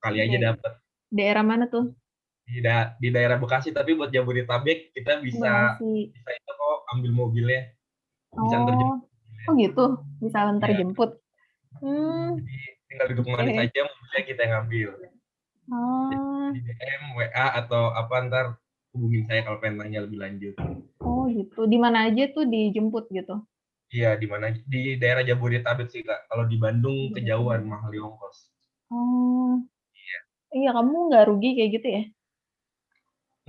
kali aja dapat. Daerah mana tuh? Di daerah Bekasi, tapi buat Jabodetabek kita bisa itu kok ambil mobilnya. Bisa antar jemput. Oh gitu, bisa antar jemput. Jadi tinggal duduk manis aja, mobilnya kita yang ambil. Jadi DM, WA atau apa ntar hubungin saya kalau pengen nanya lebih lanjut. Oh gitu, di mana aja tuh dijemput gitu? Iya, di mana? Di daerah Jabodetabek sih, Kak. Kalau di Bandung kejauhan, mahal di ongkos. Iya, kamu nggak rugi kayak gitu ya?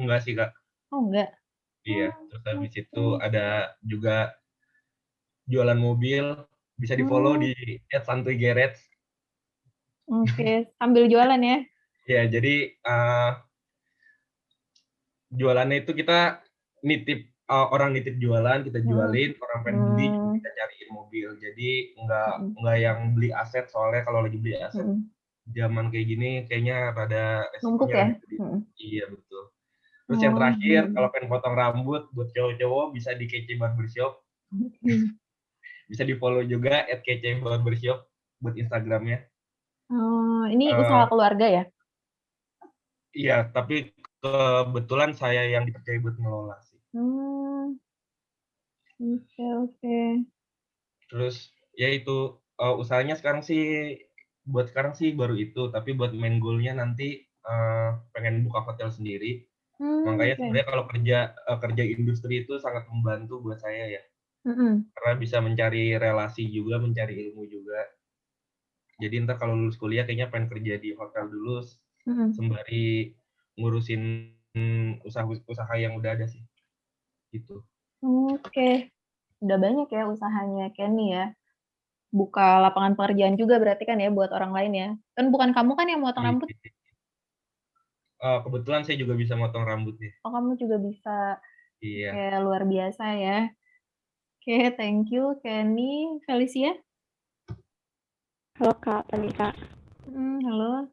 Enggak sih, Kak. Oh, enggak. Iya, terus habis itu ada juga jualan mobil, bisa di-follow di @santuy_garage. Oke, sambil jualan ya? Ya, jadi jualannya itu kita nitip orang nitip jualan, kita jualin, orang pengen beli juga kita cariin mobil. Jadi nggak yang beli aset, soalnya kalau lagi beli aset zaman kayak gini kayaknya rada Numpuk resikonya ya? rada gede. Iya, betul. Terus yang terakhir, kalau pengen potong rambut buat cowok-cowok bisa di Kece Barbershop. Bisa di-follow juga @kece_barbershop buat Instagramnya. Oh, ini usaha keluarga ya? Iya, tapi kebetulan saya yang dipercaya buat ngelola sih. Oke. Terus ya itu usahanya sekarang sih baru itu, tapi buat main goal-nya nanti pengen buka hotel sendiri. Makanya sebenarnya kalau kerja industri itu sangat membantu buat saya ya. Karena bisa mencari relasi juga, mencari ilmu juga. Jadi ntar kalau lulus kuliah kayaknya pengen kerja di hotel dulu sembari ngurusin usaha yang udah ada sih. Gitu. Oke. Udah banyak ya usahanya Kenny ya. Buka lapangan pekerjaan juga berarti kan ya buat orang lain ya. Kan bukan kamu kan yang motong rambut? Kebetulan saya juga bisa motong rambutnya. Oh, kamu juga bisa. Iya. Oke, luar biasa ya. Oke, thank you Kenny. Felicia? Halo Kak, tadi Kak. Halo.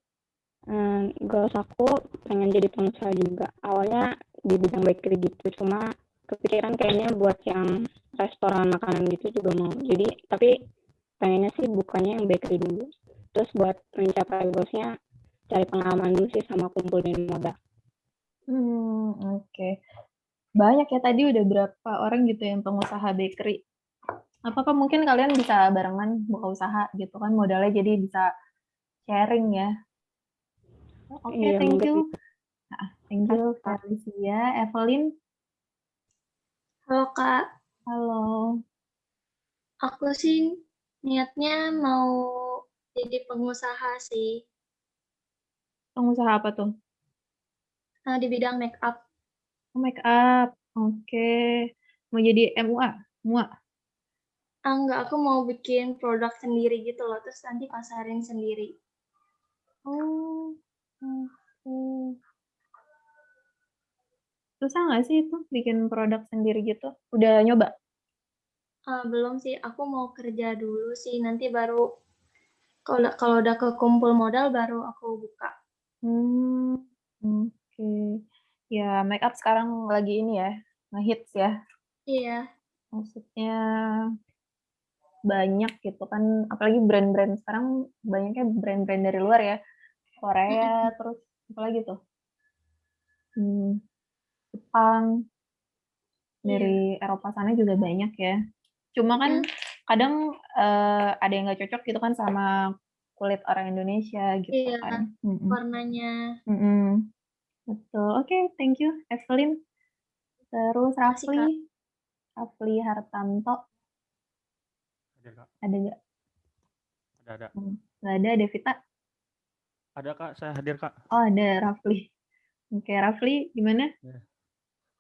Goals aku pengen jadi pengusaha juga. Awalnya di bidang bakery gitu, cuma kepikiran kayaknya buat yang restoran makanan gitu juga mau. Jadi, tapi pengennya sih bukanya yang bakery dulu. Terus buat mencapai goalsnya, cari pengalaman dulu sih sama kumpulin modal. Oke. Banyak ya tadi udah berapa orang gitu yang pengusaha bakery. Apakah mungkin kalian bisa barengan buka usaha gitu kan, modalnya jadi bisa sharing ya. Oke, Iya, thank mungkin. you. Thank you Felicia. Evelyn? Halo Kak, Halo. aku sih niatnya mau jadi pengusaha sih. Pengusaha apa tuh? Di bidang make up. Make up. Oke. Mau jadi MUA? MUA? Enggak, aku mau bikin produk sendiri gitu loh, terus nanti pasarin sendiri. Oh, oke. Susah nggak sih itu bikin produk sendiri gitu? Udah nyoba? Belum sih, aku mau kerja dulu sih, nanti baru kalau udah kekumpul modal baru aku buka. Oke. Ya, make up sekarang lagi ini ya, ngehits ya. Iya. Maksudnya banyak gitu kan, apalagi brand-brand sekarang banyaknya brand-brand dari luar ya. Korea, terus apalagi tuh? Jepang, dari Eropa sana juga banyak ya. Cuma kan kadang ada yang nggak cocok gitu kan sama kulit orang Indonesia gitu kan. Warnanya. Betul. Oke, thank you Evelyn. Terus Rafli Hartanto. Ada Kak. Ada nggak? Ada. Nggak ada, Devita? Ada Kak, saya hadir Kak. Oh ada, Rafli. Oke, Rafli gimana?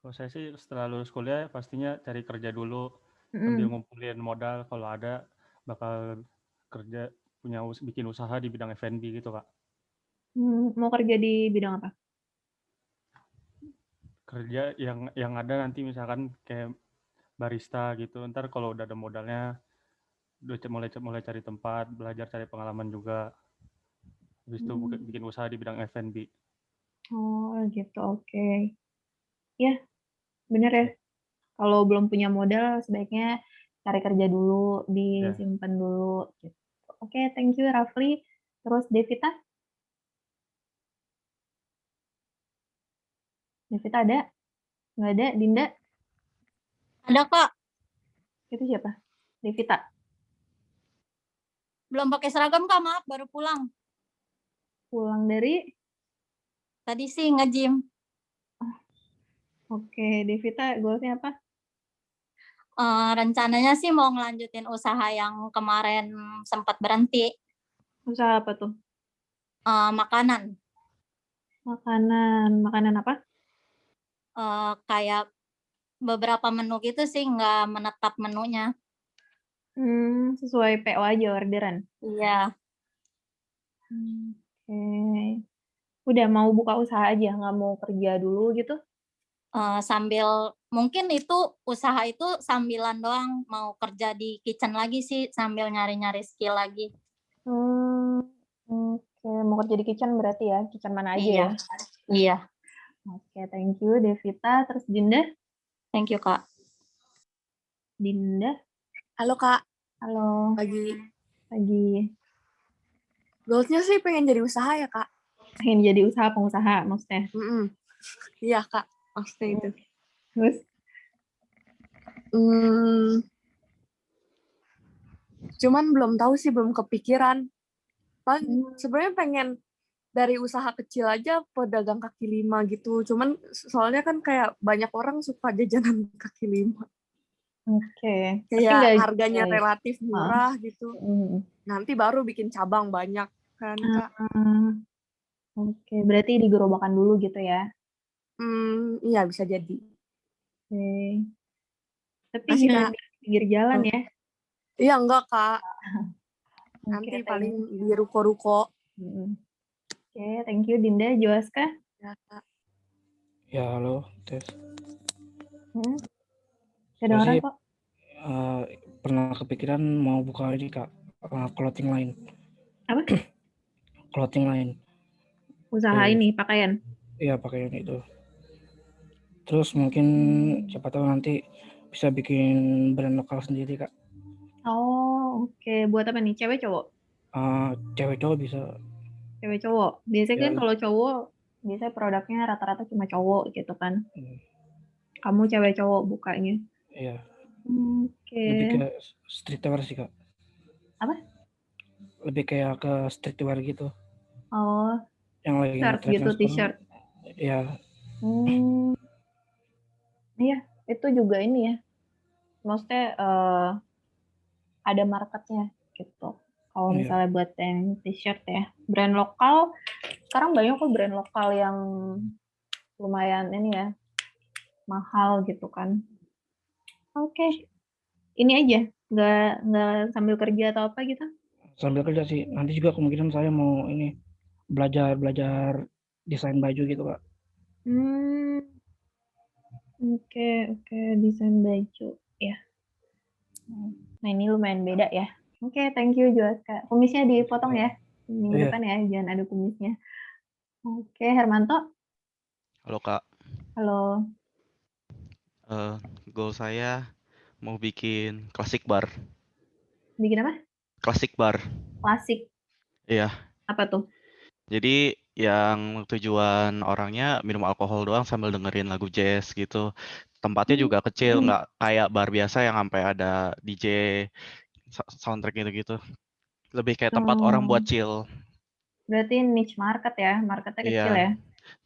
Kalau saya sih setelah lulus kuliah pastinya cari kerja dulu, sambil ngumpulin modal, kalau ada bakal kerja, bikin usaha di bidang F&B gitu Kak. Mau kerja di bidang apa? Kerja yang ada nanti misalkan kayak barista gitu, ntar kalau udah ada modalnya mulai cari tempat, belajar cari pengalaman juga, habis itu bikin usaha di bidang F&B. Oh gitu, oke. Ya, bener ya. Kalau belum punya modal sebaiknya cari kerja dulu, disimpan dulu gitu. Oke, thank you Rafli. Terus Devita? Devita ada? Nggak ada? Dinda? Ada Kak. Itu siapa? Devita? Belum pakai seragam Kak, maaf baru pulang. Pulang dari? Tadi sih nge-gym. Oke, Devita goalsnya apa? Rencananya sih mau ngelanjutin usaha yang kemarin sempat berhenti. Usaha apa tuh? Makanan. Makanan apa? kayak beberapa menu gitu sih, nggak menetap menunya. Sesuai PO aja orderan? Iya. Oke. Udah mau buka usaha aja, nggak mau kerja dulu gitu? Sambil mungkin itu usaha itu sambilan doang, mau kerja di kitchen lagi sih sambil nyari-nyari skill lagi. Oke, mau kerja di kitchen berarti ya? Kitchen mana aja Iya. ya? Iya. Oke, thank you Devita. Terus Dinda? Thank you, Kak. Dinda? Halo Kak. Halo. Pagi. Goals-nya sih pengen jadi usaha ya Kak. Pengen jadi pengusaha maksudnya? Iya Kak, maksudnya itu. Terus? Cuman belum tahu sih, belum kepikiran. Sebenarnya pengen dari usaha kecil aja, pedagang kaki lima gitu. Cuman soalnya kan kayak banyak orang suka jajanan kaki lima. Oke. Kayak harganya relatif murah gitu. Nanti baru bikin cabang banyak kan Kak. Oke, berarti di gerobakan dulu gitu ya? Iya bisa jadi. Oke. Tapi Masih jangan Kak. di pinggir jalan ya? Iya enggak Kak. Oke, Nanti paling di ruko-ruko. Oke, thank you Dinda. Joaska? Ya Kak. Ya halo, Tes. Kedengeran Saya kok. pernah kepikiran mau buka ini Kak, clothing line. Apa? Clothing line. Usaha ini, pakaian? Iya, pakaian itu. Terus mungkin siapa tahu nanti bisa bikin brand lokal sendiri Kak. Oh, oke. Buat apa nih? Cewek cowok? Cewek cowok bisa. Cewek cowok. Biasanya kan Ya. kalau cowok, biasanya produknya rata-rata cuma cowok gitu kan. Kamu cewek cowok bukanya. Iya. Oke. Lebih ke streetwear sih Kak. Apa? Lebih kayak ke streetwear gitu. Oh. Yang lagi Shirt gitu, t-shirt. Iya. Iya, itu juga ini ya. Maksudnya ada marketnya gitu. Kalau misalnya buat yang t-shirt ya. Brand lokal, sekarang banyak kok brand lokal yang lumayan ini ya, mahal gitu kan. Oke. Ini aja, nggak sambil kerja atau apa gitu? Sambil kerja sih. Nanti juga kemungkinan saya mau ini belajar desain baju gitu Kak. Oke, desain baju ya. Nah ini lumayan beda ya. Oke, thank you Joaska. Kumisnya dipotong ya minggu depan ya, jangan ada kumisnya. Oke, Hermanto. Halo Kak. Halo. Goal saya mau bikin klasik bar. Bikin apa? Klasik bar. Klasik. Iya. Apa tuh? Jadi yang tujuan orangnya minum alkohol doang sambil dengerin lagu jazz gitu. Tempatnya juga kecil, nggak kayak bar biasa yang sampai ada DJ, soundtrack gitu-gitu. Lebih kayak tempat orang buat chill. Berarti niche market ya, marketnya kecil ya?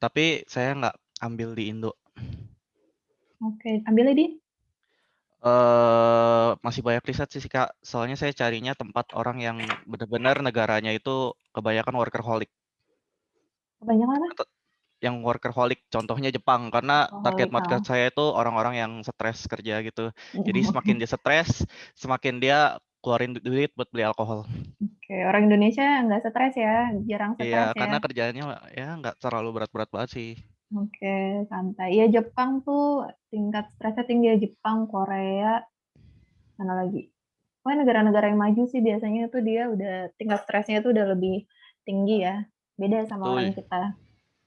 Tapi saya nggak ambil di Indo. Oke, ambilnya di? Masih banyak riset sih Kak. Soalnya saya carinya tempat orang yang benar-benar negaranya itu kebanyakan workaholic. Kebanyakan apa? Yang workaholic, contohnya Jepang, karena target market saya itu orang-orang yang stres kerja gitu. Jadi semakin dia stres, semakin dia keluarin duit buat beli alkohol. Oke, orang Indonesia nggak stres ya, jarang stres ya? Iya, karena kerjaannya ya nggak terlalu berat-berat banget sih. Oke, santai. Ya Jepang tuh tingkat stresnya tinggi ya, Jepang, Korea, mana lagi? Pokoknya negara-negara yang maju sih biasanya tuh dia udah tingkat stresnya tuh udah lebih tinggi ya. Beda sama orang kita.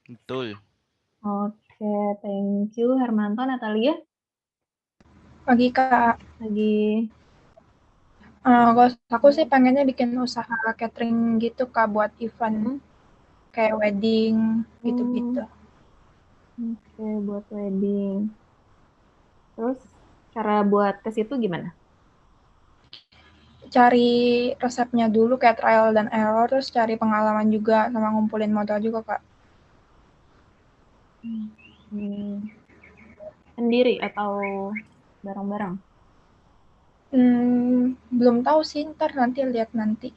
Betul. Oke, thank you Hermanto. Natalia? Pagi Kak. Pagi. Aku sih pengennya bikin usaha catering gitu Kak, buat event kayak wedding gitu-gitu. Oke, buat wedding. Terus cara buat ke situ gimana? Cari resepnya dulu kayak trial dan error, terus cari pengalaman juga sama ngumpulin modal juga Kak. Sendiri atau bareng-bareng? Belum tahu sih, nanti lihat nanti.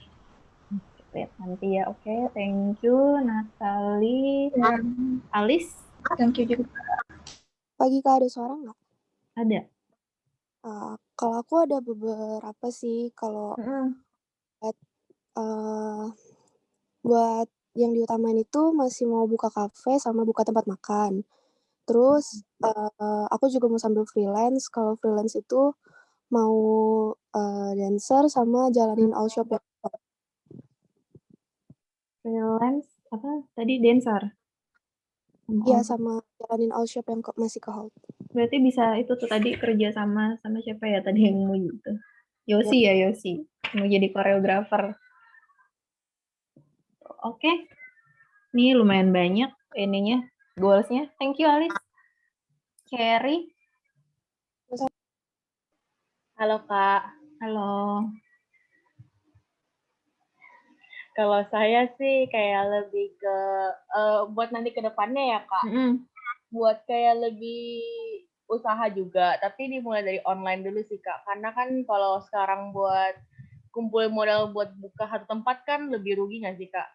Lihat nanti ya. Oke, thank you Natalie. Alis? Thank you juga. Pagi Kak, ada suara nggak? Ada. Kalau aku ada beberapa sih, kalau buat, buat yang diutamain itu masih mau buka kafe sama buka tempat makan. Terus, aku juga mau sambil freelance, kalau freelance itu mau, dancer sama jalanin all shop ya. Freelance apa tadi, dancer? Iya, sama jalanin all shop yang masih ke hold. Berarti bisa itu tuh tadi kerja sama siapa ya tadi yang mau gitu? Yosi ya, Yosi. Mau jadi koreografer. Oke. Ini lumayan banyak ininya, goals-nya. Thank you, Alice. Cherry. Halo Kak. Halo. Kalau saya sih kayak lebih ke buat nanti ke depannya ya Kak. Buat kayak lebih usaha juga, tapi dimulai dari online dulu sih Kak. Karena kan kalau sekarang buat kumpul modal buat buka satu tempat kan lebih rugi nggak sih Kak?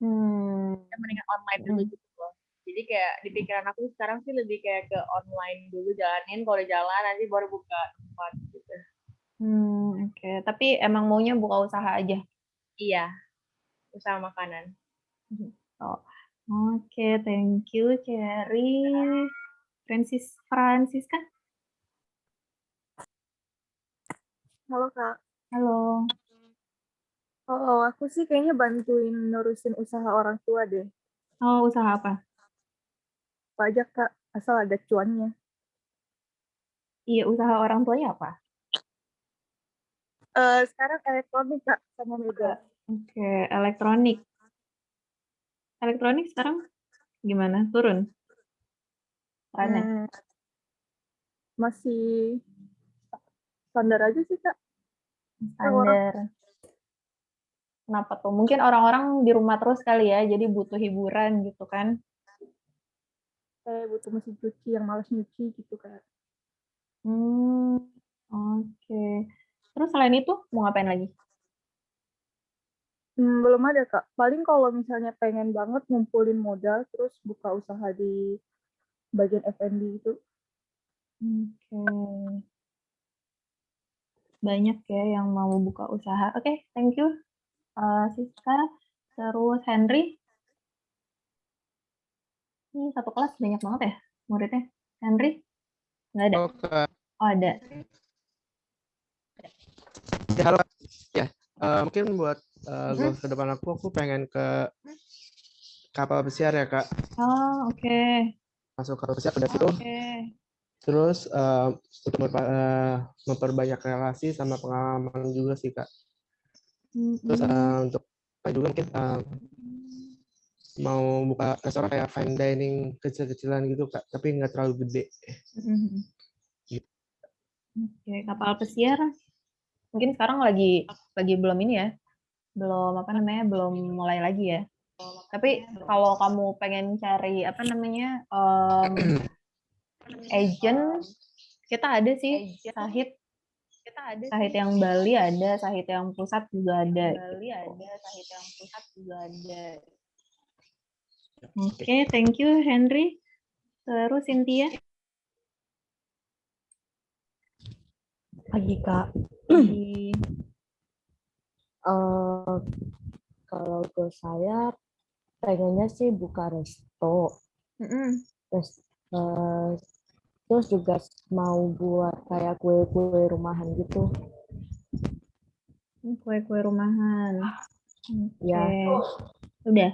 Ya, mendingan online dulu gitu loh. Jadi kayak di pikiran aku sekarang sih lebih kayak ke online dulu, jalanin, kalau udah jalan nanti baru buka tempat gitu. Oke. Tapi emang maunya buka usaha aja? Iya, usaha makanan. Oh. Oke, thank you Cherry. Francisca? Halo Kak. Halo. Oh, aku sih kayaknya bantuin nurusin usaha orang tua deh. Oh, usaha apa? Pajak Kak, asal ada cuannya. Iya, usaha orang tuanya apa? Sekarang elektronik Kak, sama media. Oke, elektronik. Elektronik sekarang gimana? Turun? Trennya? Masih standar aja sih Kak. Standar. Kenapa tuh? Mungkin orang-orang di rumah terus kali ya, jadi butuh hiburan gitu kan? Kayak butuh mesin cuci yang malas nyuci gitu Kak. Oke. Terus selain itu mau ngapain lagi? Belum ada Kak. Paling kalau misalnya pengen banget ngumpulin modal terus buka usaha di bagian F&B itu. Oke. Banyak ya yang mau buka usaha. Oke, thank you. Siska, terus Henry. Ini satu kelas banyak banget ya muridnya. Henry? Nggak ada? Oh, ada. Ya, halo. Ya, mungkin buat goals ke depan aku pengen ke kapal pesiar ya Kak. Oh, oke. Masuk kapal pesiar udah situ. Terus untuk memperbanyak relasi sama pengalaman juga sih Kak. Terus untuk juga mungkin mau buka restoran kayak fine dining kecil-kecilan gitu Kak, tapi nggak terlalu gede. Gitu. Oke, kapal pesiar. Mungkin sekarang lagi belum ini ya, belum belum mulai lagi ya. Tapi kalau kamu pengen cari agent, kita ada sih Sahid. Sahid yang Bali ada, Sahid yang pusat juga ada. Oke, thank you Henry. Terus Cynthia. Pagi Kak. Kalau ke saya pengennya sih buka resto. Terus juga mau buat kayak kue-kue rumahan gitu. Kue-kue rumahan. Ya. Udah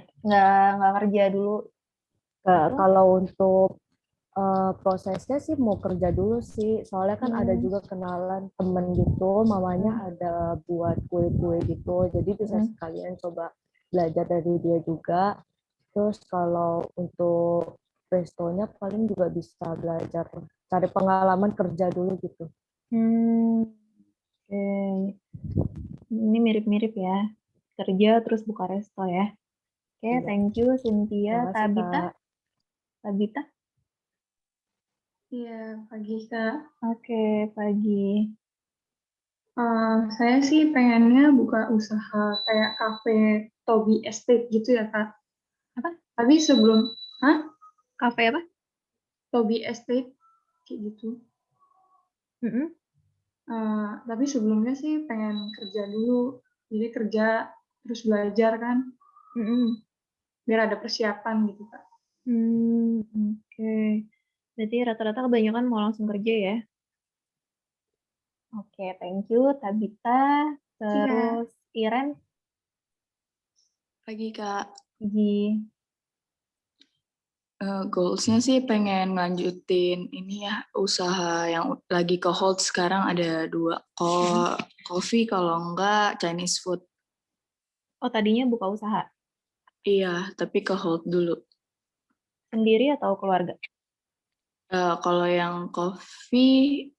nggak kerja dulu. Kalau untuk prosesnya sih mau kerja dulu sih, soalnya kan ada juga kenalan temen gitu, mamanya ada buat kue-kue gitu, jadi bisa sekalian coba belajar dari dia juga. Terus kalau untuk restonya paling juga bisa belajar cari pengalaman kerja dulu gitu. Oke. Ini mirip-mirip ya, kerja terus buka resto ya. Oke, thank you Cynthia. Tabita? Iya, pagi Kak. Oke, pagi. Saya sih pengennya buka usaha kayak cafe Toby Estate gitu ya Kak. Apa? Tapi sebelum, Cafe apa? lobby estate kayak gitu. Tapi sebelumnya sih pengen kerja dulu, jadi kerja terus belajar kan, biar ada persiapan gitu Kak. Oke. Berarti rata-rata kebanyakan mau langsung kerja ya? Oke, thank you Tabita. Terus Iren? Lagi Kak. Lagi. Goals-nya sih pengen lanjutin ini ya, usaha yang lagi ke hold sekarang ada 2, coffee kalau enggak Chinese food. Oh, tadinya buka usaha? Iya, tapi ke hold dulu. Sendiri atau keluarga? Kalau yang coffee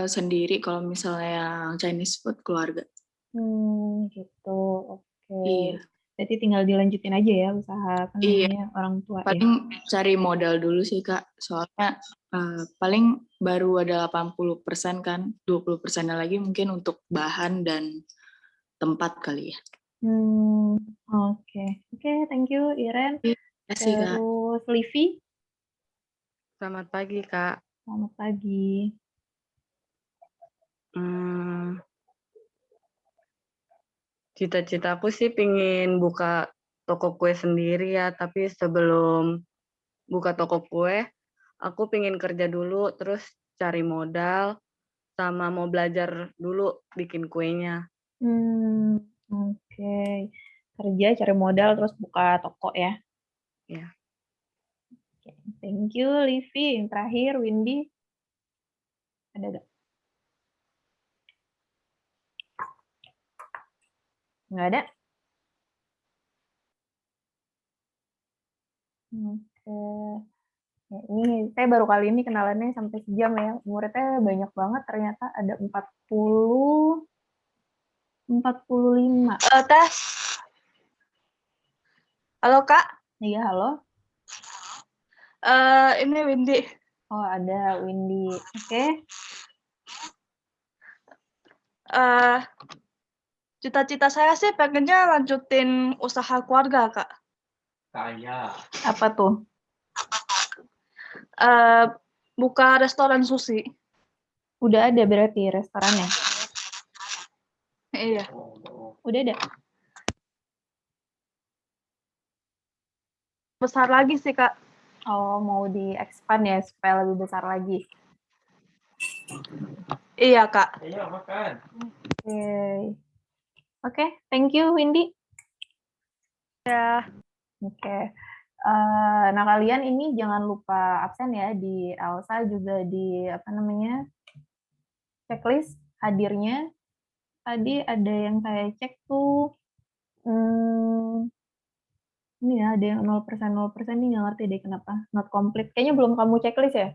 sendiri, kalau misalnya yang Chinese food keluarga. Gitu. Oke. Iya. Berarti tinggal dilanjutin aja ya usaha orang tua Paling cari modal dulu sih Kak, soalnya paling baru ada 80% kan, 20%-nya lagi mungkin untuk bahan dan tempat kali ya. Oke, thank you Iren. Kasih Kak. Terus Livi? Selamat pagi Kak. Selamat pagi. Cita-citaku sih pingin buka toko kue sendiri ya, tapi sebelum buka toko kue, aku pingin kerja dulu, terus cari modal, sama mau belajar dulu bikin kuenya. Oke. Kerja, cari modal, terus buka toko ya? Iya. Oke, thank you Livi. Yang terakhir, Windy. Ada gak? Nggak ada? Oke. Ya, ini saya baru kali ini kenalannya sampai sejam ya. Muridnya banyak banget, ternyata ada 45. Tes. Halo Kak. Iya, halo. Ini Windy. Oh, ada Windy. Oke. Cita-cita saya sih pengennya lanjutin usaha keluarga, Kak. Apa tuh? Buka restoran sushi. Udah ada berarti restorannya? Iya. Udah ada? Besar lagi sih, Kak. Oh, mau di-expand ya supaya lebih besar lagi? Iya, Kak. Iya, makan. Oke, thank you, Windy. Ya. Oke. Nah, kalian ini jangan lupa absen ya di Elsa juga di checklist hadirnya. Tadi ada yang saya cek tuh ini ya, ada yang 0% nih, nggak ngerti deh kenapa not complete. Kayaknya belum kamu checklist ya.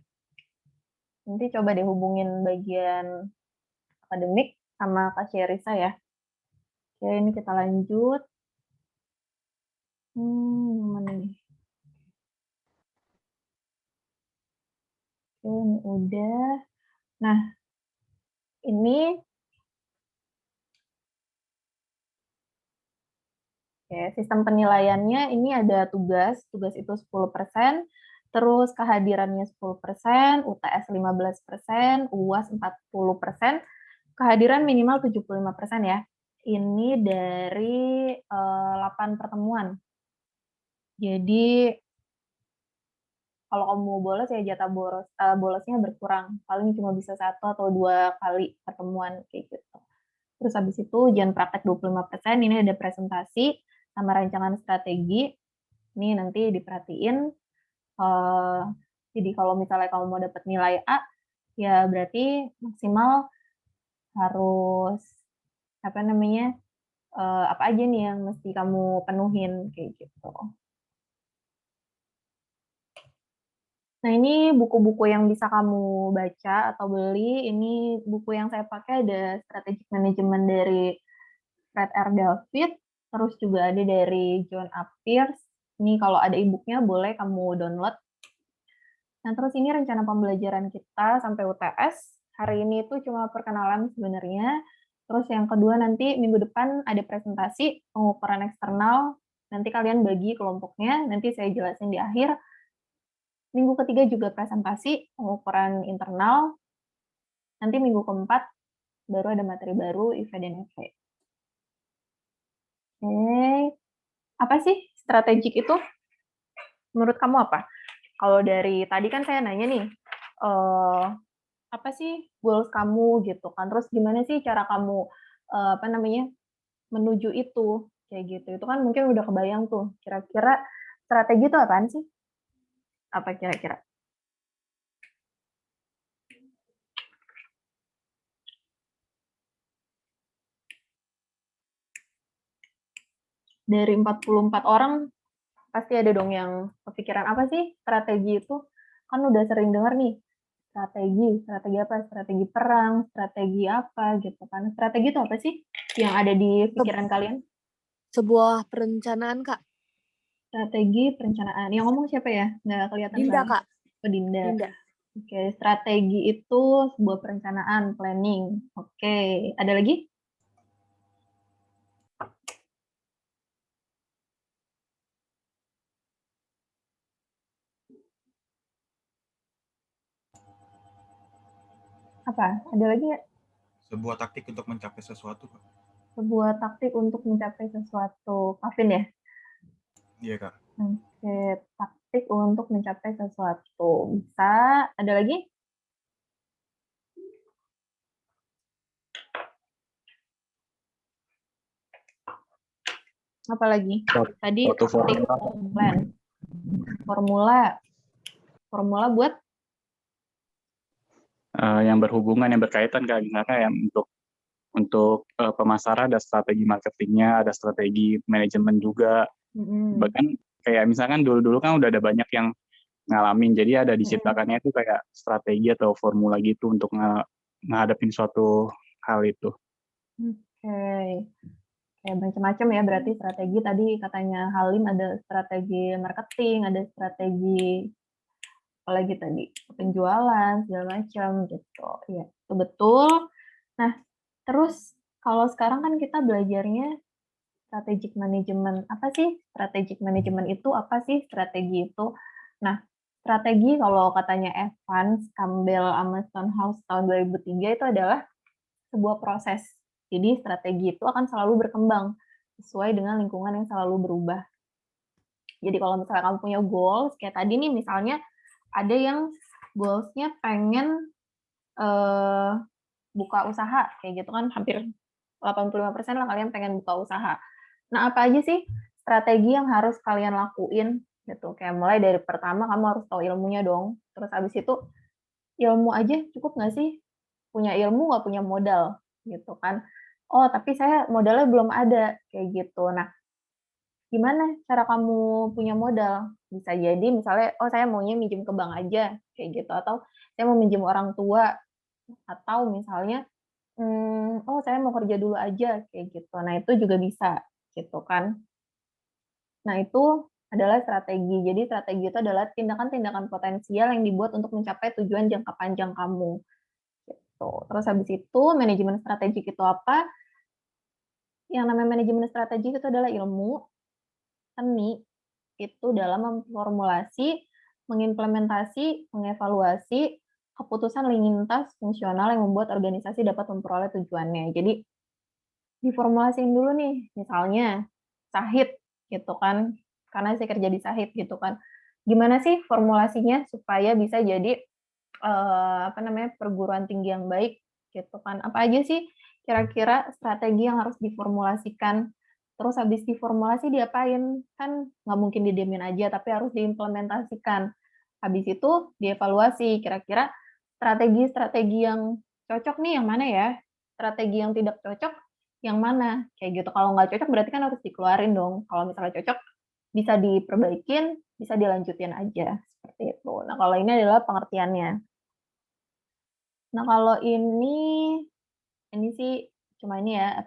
Nanti coba deh hubungin bagian akademik sama Kak Sherisa ya. Oke, ini kita lanjut. Yang mana nih? Oke, ini udah. Nah, ini sistem penilaiannya ini ada tugas itu 10%, terus kehadirannya 10%, UTS 15%, UAS 40%, kehadiran minimal 75% ya. Ini dari 8 pertemuan. Jadi kalau kamu bolos ya jatah bolosnya berkurang, paling cuma bisa 1 atau 2 kali pertemuan kayak gitu. Terus habis itu ujian praktek 25%, ini ada presentasi sama rancangan strategi. Ini nanti diperhatiin. Jadi kalau misalnya kamu mau dapat nilai A, ya berarti maksimal harus apa aja nih yang mesti kamu penuhin kayak gitu. Nah, ini buku-buku yang bisa kamu baca atau beli. Ini buku yang saya pakai ada Strategic Management dari Fred R. David, terus juga ada dari John A. Pierce. Ini kalau ada e-booknya boleh kamu download. Nah, terus ini rencana pembelajaran kita sampai UTS. Hari ini itu cuma perkenalan sebenarnya. Terus yang kedua nanti minggu depan ada presentasi pengukuran eksternal. Nanti kalian bagi kelompoknya, nanti saya jelasin di akhir. Minggu ketiga juga presentasi, pengukuran internal. Nanti minggu keempat baru ada materi baru, IV dan FV. Oke. Apa sih strategik itu? Menurut kamu apa? Kalau dari tadi kan saya nanya nih, apa sih goals kamu gitu kan? Terus gimana sih cara kamu menuju itu kayak gitu? Itu kan mungkin udah kebayang tuh. Kira-kira strategi itu apaan sih? Apa kira-kira? Dari 44 orang pasti ada dong yang kepikiran apa sih strategi itu? Kan udah sering dengar nih, strategi apa? Strategi perang, strategi apa gitu kan. Strategi itu apa sih yang ada di pikiran kalian? Sebuah perencanaan, Kak. Strategi perencanaan. Yang ngomong siapa ya? Nggak kelihatan. Dinda, soalnya. Kak. Oh, Dinda. Dinda. Oke, strategi itu sebuah perencanaan, planning. Oke, ada lagi? Apa? Ada lagi nggak? Sebuah taktik untuk mencapai sesuatu, Kak. Sebuah taktik untuk mencapai sesuatu. Kavin ya? Iya, Kak. Oke, taktik untuk mencapai sesuatu. Bisa. Ada lagi? Apa lagi? Tadi taktik, plan. Formula buat? Yang berhubungan, yang berkaitan, Kak. Misalnya yang untuk pemasaran ada strategi marketingnya, ada strategi manajemen juga. Bahkan kayak misalkan dulu-dulu kan udah ada banyak yang ngalamin, jadi ada diciptakannya itu kayak strategi atau formula gitu untuk ngadepin suatu hal itu. Oke. Kayak macam-macam ya berarti strategi. Tadi katanya Halim ada strategi marketing, ada strategi apalagi tadi penjualan segala macam gitu. Ya, itu betul. Nah, terus kalau sekarang kan kita belajarnya strategic management. Apa sih strategic management itu? Apa sih strategi itu? Nah, strategi kalau katanya Evans, Campbell, Stonehouse tahun 2003 itu adalah sebuah proses. Jadi strategi itu akan selalu berkembang sesuai dengan lingkungan yang selalu berubah. Jadi kalau misalnya kamu punya goals, kayak tadi nih misalnya ada yang goals-nya pengen buka usaha, kayak gitu kan hampir 85% lah kalian pengen buka usaha. Nah, apa aja sih strategi yang harus kalian lakuin gitu? Kayak mulai dari pertama kamu harus tahu ilmunya dong. Terus habis itu ilmu aja cukup nggak sih? Punya ilmu nggak punya modal gitu kan? Oh, tapi saya modalnya belum ada kayak gitu. Nah, gimana cara kamu punya modal? Bisa jadi misalnya, oh saya maunya minjem ke bank aja kayak gitu, atau saya mau minjem orang tua, atau misalnya oh saya mau kerja dulu aja kayak gitu. Nah, itu juga bisa gitu kan. Nah, itu adalah strategi. Jadi strategi itu adalah tindakan-tindakan potensial yang dibuat untuk mencapai tujuan jangka panjang kamu. Gitu. Terus habis itu manajemen strategik itu apa? Yang namanya manajemen strategik itu adalah ilmu seni itu dalam memformulasi, mengimplementasi, mengevaluasi keputusan lintas fungsional yang membuat organisasi dapat memperoleh tujuannya. Jadi diformulasiin dulu nih, misalnya Sahid gitu kan, karena saya kerja di Sahid gitu kan. Gimana sih formulasinya supaya bisa jadi perguruan tinggi yang baik gitu kan? Apa aja sih kira-kira strategi yang harus diformulasikan? Terus habis diformulasi diapain? Kan nggak mungkin didiemin aja, tapi harus diimplementasikan. Habis itu dievaluasi, kira-kira strategi-strategi yang cocok nih yang mana ya? Strategi yang tidak cocok yang mana? Kayak gitu. Kalau nggak cocok berarti kan harus dikeluarin dong. Kalau misalnya cocok, bisa diperbaikin, bisa dilanjutin aja. Seperti itu. Nah, kalau ini adalah pengertiannya. Nah, kalau ini sih cuma ini ya,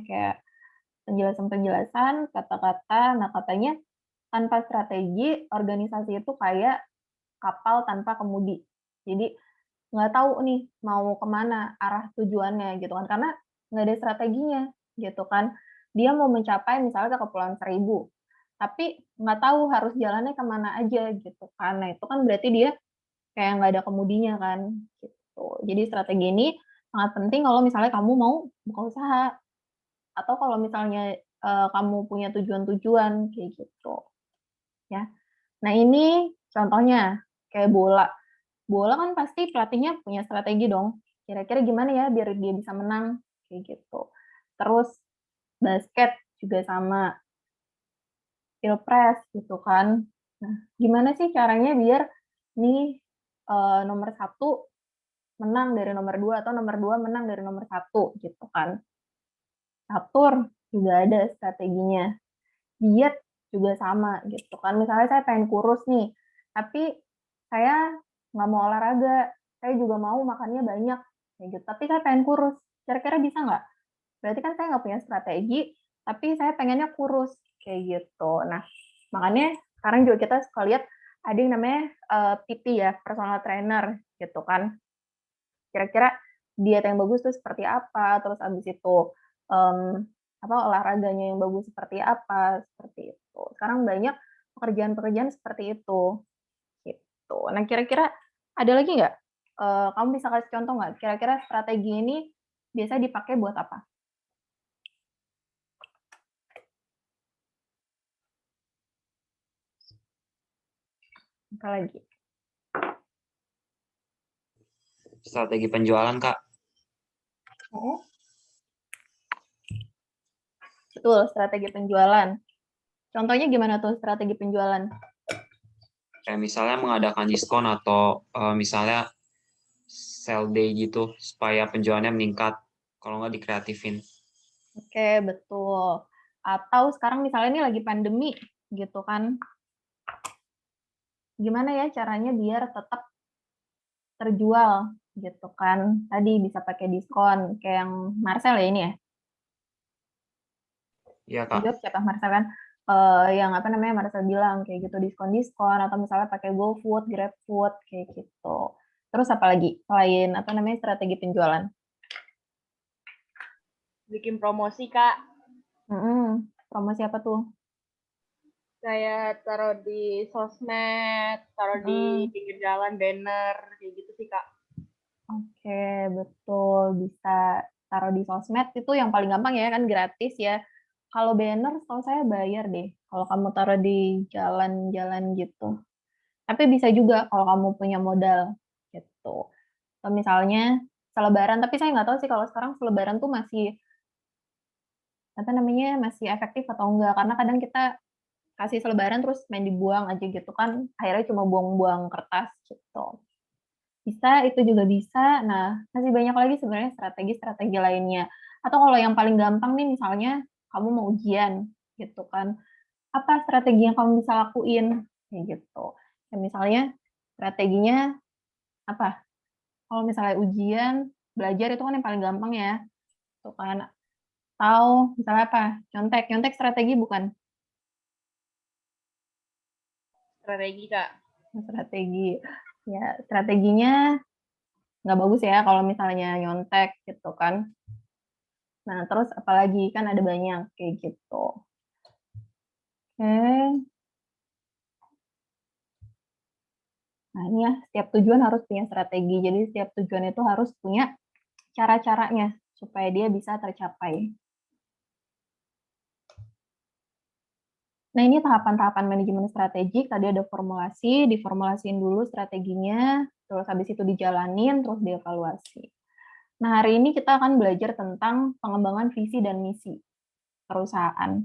kayak penjelasan-penjelasan, kata-kata. Nah, katanya tanpa strategi, organisasi itu kayak kapal tanpa kemudi. Jadi, nggak tahu nih mau kemana arah tujuannya gitu kan, karena nggak ada strateginya gitu kan. Dia mau mencapai misalnya ke Kepulauan Seribu, tapi nggak tahu harus jalannya kemana aja gitu kan. Nah itu kan berarti dia kayak nggak ada kemudinya kan gitu. Jadi strategi ini sangat penting kalau misalnya kamu mau buka usaha atau kalau misalnya kamu punya tujuan-tujuan kayak gitu ya. Nah ini contohnya kayak bola. Bola kan pasti pelatihnya punya strategi dong. Kira-kira gimana ya biar dia bisa menang kayak gitu. Terus basket juga sama, pilpres gitu kan. Nah, gimana sih caranya biar nih nomor 1 menang dari nomor 2 atau nomor 2 menang dari nomor 1 gitu kan. Catur juga ada strateginya. Diet juga sama gitu kan. Misalnya saya pengen kurus nih, tapi saya nggak mau olahraga, saya juga mau makannya banyak kayak gitu. Tapi saya pengen kurus, kira-kira bisa nggak? Berarti kan saya nggak punya strategi, tapi saya pengennya kurus kayak gitu. Nah, makanya sekarang juga kita suka lihat ada yang namanya PT ya, personal trainer gitu kan. Kira-kira diet yang bagus tuh seperti apa, terus abis itu olahraganya yang bagus seperti apa, seperti itu. Sekarang banyak pekerjaan-pekerjaan seperti itu, gitu. Nah, kira-kira ada lagi nggak? Kamu bisa kasih contoh nggak? Kira-kira strategi ini biasa dipakai buat apa? Apa lagi? Strategi penjualan, Kak. Oh. Betul, strategi penjualan. Contohnya gimana tuh strategi penjualan? Kayak misalnya mengadakan diskon atau misalnya sell day gitu supaya penjualannya meningkat. Kalau nggak dikreatifin. Oke, betul. Atau sekarang misalnya ini lagi pandemi gitu kan. Gimana ya caranya biar tetap terjual gitu kan. Tadi bisa pakai diskon kayak yang Marcel ya ini ya. Iya, Kak. Jawab siapa Marcel kan? Yang apa namanya Marcel bilang kayak gitu diskon-diskon atau misalnya pakai GoFood, GrabFood kayak gitu. Terus apa lagi selain apa namanya strategi penjualan? Bikin promosi, Kak. Promosi apa tuh? Saya taruh di sosmed, taruh di pinggir jalan, banner, kayak gitu sih, Kak. Oke, betul. Bisa taruh di sosmed itu yang paling gampang ya, kan gratis ya. Kalau banner, setahu saya bayar deh. Kalau kamu taruh di jalan-jalan gitu. Tapi bisa juga kalau kamu punya modal gitu. Atau misalnya selebaran, tapi saya nggak tahu sih kalau sekarang selebaran tuh masih apa namanya masih efektif atau enggak. Karena kadang kita kasih selebaran terus main dibuang aja gitu kan. Akhirnya cuma buang-buang kertas gitu. Bisa, itu juga bisa. Nah, masih banyak lagi sebenarnya strategi-strategi lainnya. Atau kalau yang paling gampang nih misalnya kamu mau ujian gitu kan. Apa strategi yang kamu bisa lakuin? Kayak gitu. Ya, misalnya strateginya apa? Kalau misalnya ujian, belajar itu kan yang paling gampang ya. Tuh kan. Atau misalnya apa? Nyontek. Nyontek strategi bukan? Strategi, Kak. Strategi. Ya, strateginya nggak bagus ya kalau misalnya nyontek gitu kan. Nah, terus apalagi kan ada banyak kayak gitu. Oke. Nah, ini ya, setiap tujuan harus punya strategi. Jadi setiap tujuan itu harus punya cara-caranya supaya dia bisa tercapai. Nah, ini tahapan-tahapan manajemen strategik. Tadi ada formulasi, diformulasiin dulu strateginya, terus habis itu dijalanin, terus dievaluasi. Nah, hari ini kita akan belajar tentang pengembangan visi dan misi perusahaan.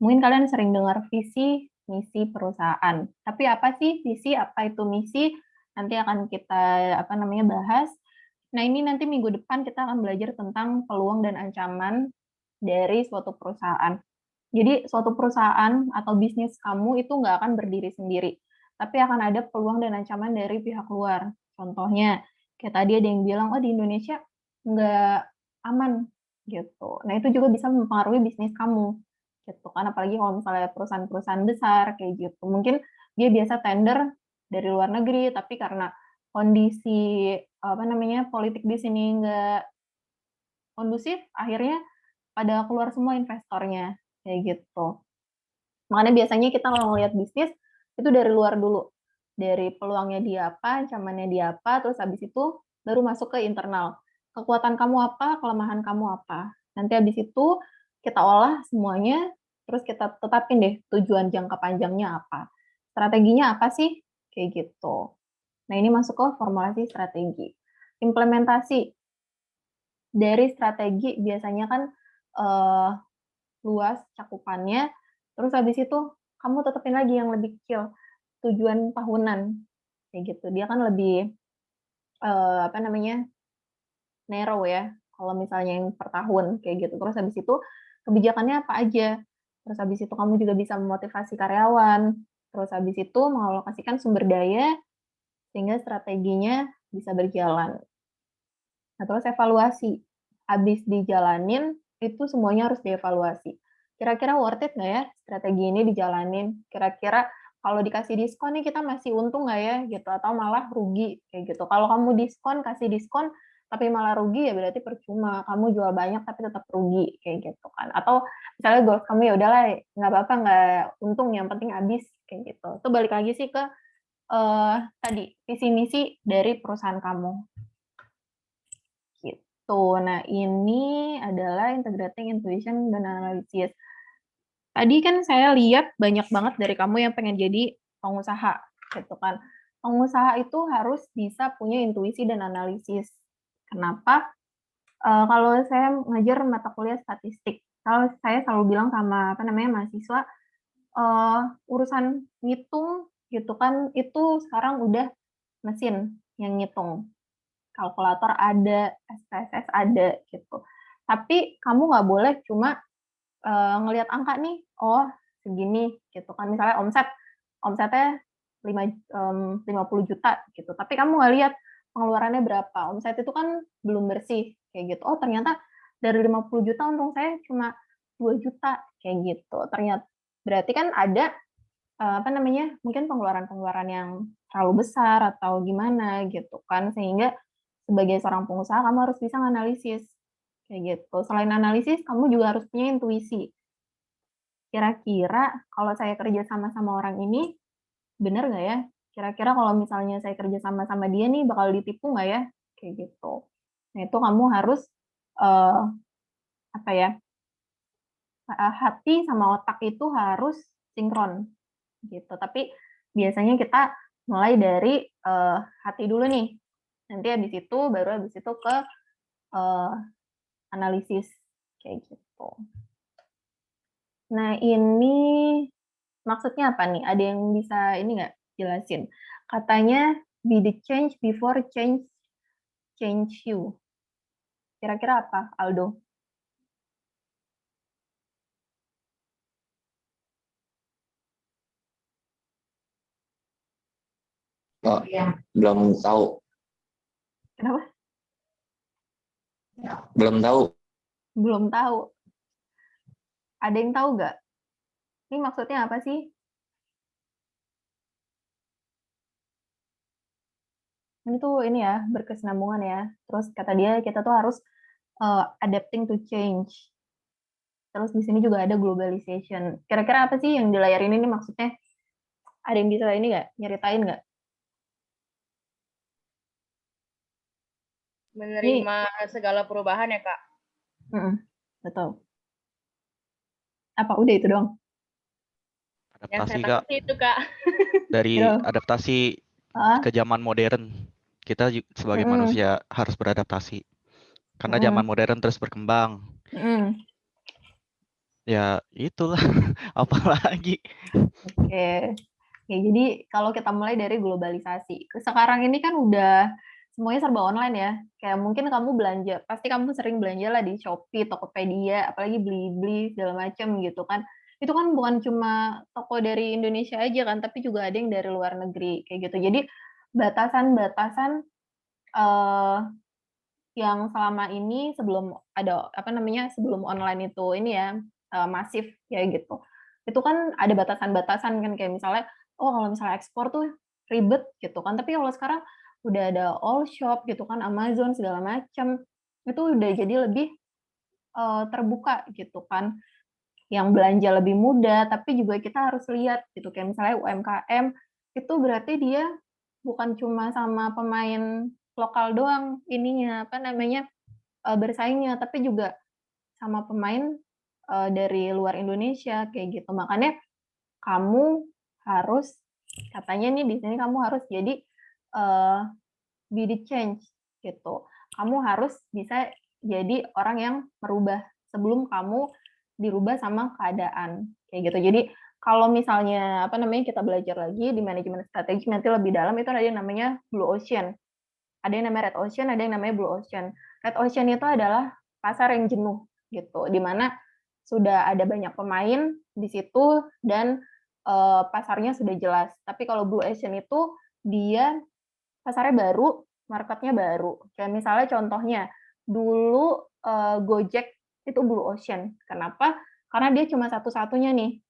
Mungkin kalian sering dengar visi, misi perusahaan. Tapi apa sih visi, apa itu misi? Nanti akan kita bahas. Nah, ini nanti minggu depan kita akan belajar tentang peluang dan ancaman dari suatu perusahaan. Jadi suatu perusahaan atau bisnis kamu itu nggak akan berdiri sendiri, tapi akan ada peluang dan ancaman dari pihak luar. Contohnya, kayak tadi ada yang bilang, oh di Indonesia nggak aman gitu. Nah itu juga bisa mempengaruhi bisnis kamu gitu kan, apalagi kalau misalnya perusahaan-perusahaan besar kayak gitu. Mungkin dia biasa tender dari luar negeri, tapi karena kondisi politik di sini nggak kondusif, akhirnya pada keluar semua investornya kayak gitu. Makanya biasanya kita kalau ngelihat bisnis itu dari luar dulu, dari peluangnya dia apa, ancamannya dia apa, terus habis itu baru masuk ke internal. Kekuatan kamu apa, kelemahan kamu apa. Nanti habis itu kita olah semuanya, terus kita tetapin deh tujuan jangka panjangnya apa. Strateginya apa sih? Kayak gitu. Nah, ini masuk ke formulasi strategi. Implementasi dari strategi biasanya kan luas cakupannya, terus habis itu kamu tetepin lagi yang lebih kecil, tujuan tahunan, kayak gitu. Dia kan lebih narrow ya, kalau misalnya yang per tahun kayak gitu. Terus habis itu kebijakannya apa aja. Terus habis itu kamu juga bisa memotivasi karyawan. Terus habis itu mengalokasikan sumber daya sehingga strateginya bisa berjalan. Nah, terus evaluasi. Habis dijalanin, itu semuanya harus dievaluasi. Kira-kira worth it nggak ya strategi ini dijalanin? Kira-kira kalau dikasih diskon nih kita masih untung nggak ya gitu, atau malah rugi kayak gitu. Kalau kamu kasih diskon tapi malah rugi ya berarti percuma. Kamu jual banyak tapi tetap rugi kayak gitu kan. Atau misalnya goals kamu ya udahlah nggak apa-apa nggak untung, yang penting habis kayak gitu. Itu balik lagi sih ke tadi visi misi dari perusahaan kamu. Gitu. Nah, ini adalah integrating intuition dan analisis. Tadi kan saya lihat banyak banget dari kamu yang pengen jadi pengusaha, gitu kan. Pengusaha itu harus bisa punya intuisi dan analisis. Kenapa? Kalau saya ngajar mata kuliah statistik, kalau saya selalu bilang sama mahasiswa, urusan ngitung gitu kan, itu sekarang udah mesin yang ngitung. Kalkulator ada, SPSS ada gitu. Tapi kamu nggak boleh cuma ngelihat angka nih, oh segini gitu kan. Misalnya omsetnya 50 juta gitu. Tapi kamu nggak lihat pengeluarannya berapa. Omset itu kan belum bersih kayak gitu. Oh ternyata dari 50 juta untung saya cuma 2 juta kayak gitu. Ternyata berarti kan ada mungkin pengeluaran-pengeluaran yang terlalu besar atau gimana gitu kan, sehingga sebagai seorang pengusaha kamu harus bisa menganalisis kayak gitu. Selain analisis, kamu juga harus punya intuisi. Kira-kira kalau saya kerja sama orang ini, bener nggak ya? Kira-kira kalau misalnya saya kerja sama dia nih, bakal ditipu nggak ya? Kayak gitu. Nah itu kamu harus hati sama otak itu harus sinkron gitu. Tapi biasanya kita mulai dari hati dulu nih. Nanti habis itu ke analisis kayak gitu. Nah, ini maksudnya apa nih? Ada yang bisa ini nggak jelasin? Katanya be the change before change you. Kira-kira apa, Aldo? Oh, belum tahu. Kenapa? Belum tahu. Belum tahu. Ada yang tahu nggak? Ini maksudnya apa sih? Ini tuh ini ya, berkesinambungan ya. Terus kata dia kita tuh harus adapting to change. Terus di sini juga ada globalization. Kira-kira apa sih yang di layar ini nih maksudnya? Ada yang bisa ini nggak? Nyeritain nggak? Menerima segala perubahan ya, Kak? Betul. Apa udah itu doang? Adaptasi, Kak. Itu, Kak. Dari adaptasi ke zaman modern, kita sebagai manusia harus beradaptasi. Karena zaman modern terus berkembang. Ya, itulah. Apalagi. Oke. Ya, jadi kalau kita mulai dari globalisasi. Sekarang ini kan udah semuanya serba online ya. Kayak mungkin kamu belanja, pasti kamu sering belanja lah di Shopee, Tokopedia, apalagi Blibli, segala macam gitu kan. Itu kan bukan cuma toko dari Indonesia aja kan, tapi juga ada yang dari luar negeri kayak gitu. Jadi batasan-batasan yang selama ini sebelum ada sebelum online itu ini ya masif ya gitu. Itu kan ada batasan-batasan kan, kayak misalnya kalau misalnya ekspor tuh ribet gitu kan. Tapi kalau sekarang udah ada all shop gitu kan, Amazon segala macam, itu udah jadi lebih terbuka gitu kan. yang belanja lebih mudah, tapi juga kita harus lihat gitu, kayak misalnya UMKM, itu berarti dia bukan cuma sama pemain lokal doang ininya, bersaingnya, tapi juga sama pemain dari luar Indonesia, kayak gitu. Makanya kamu harus, katanya nih di sini kamu harus jadi be the change gitu. Kamu harus bisa jadi orang yang merubah sebelum kamu dirubah sama keadaan, kayak gitu. Jadi kalau misalnya kita belajar lagi di manajemen strategi nanti lebih dalam, itu ada yang namanya blue ocean. Ada yang namanya red ocean, ada yang namanya blue ocean. Red ocean itu adalah pasar yang jenuh gitu, di mana sudah ada banyak pemain di situ dan pasarnya sudah jelas. Tapi kalau blue ocean itu dia pasarnya baru, marketnya baru. Kayak misalnya contohnya, dulu Gojek itu blue ocean. Kenapa? Karena dia cuma satu-satunya nih.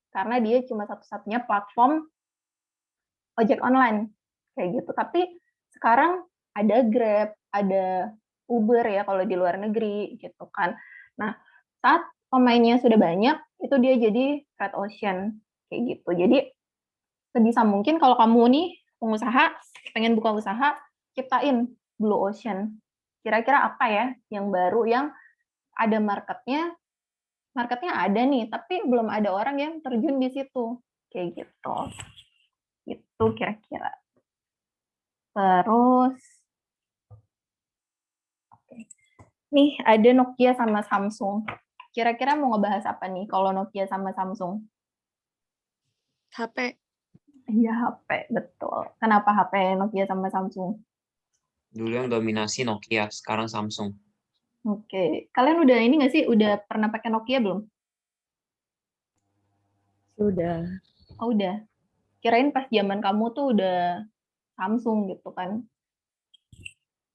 Karena dia cuma satu-satunya platform ojek online. Kayak gitu. Tapi sekarang ada Grab, ada Uber ya kalau di luar negeri gitu kan. Nah, saat pemainnya sudah banyak, itu dia jadi red ocean. Kayak gitu. Jadi sebisa mungkin kalau kamu nih pengusaha, pengen buka usaha, ciptain blue ocean. Kira-kira apa ya yang baru yang ada marketnya ada nih, tapi belum ada orang yang terjun di situ. Kayak gitu. Itu kira-kira. Terus, nih ada Nokia sama Samsung. Kira-kira mau ngebahas apa nih kalau Nokia sama Samsung? HP. Iya, HP, betul. Kenapa HP Nokia sama Samsung? Dulu yang dominasi Nokia, sekarang Samsung. Oke. Kalian udah ini nggak sih? Udah pernah pakai Nokia belum? Sudah. Oh, udah. Kirain pas zaman kamu tuh udah Samsung gitu kan.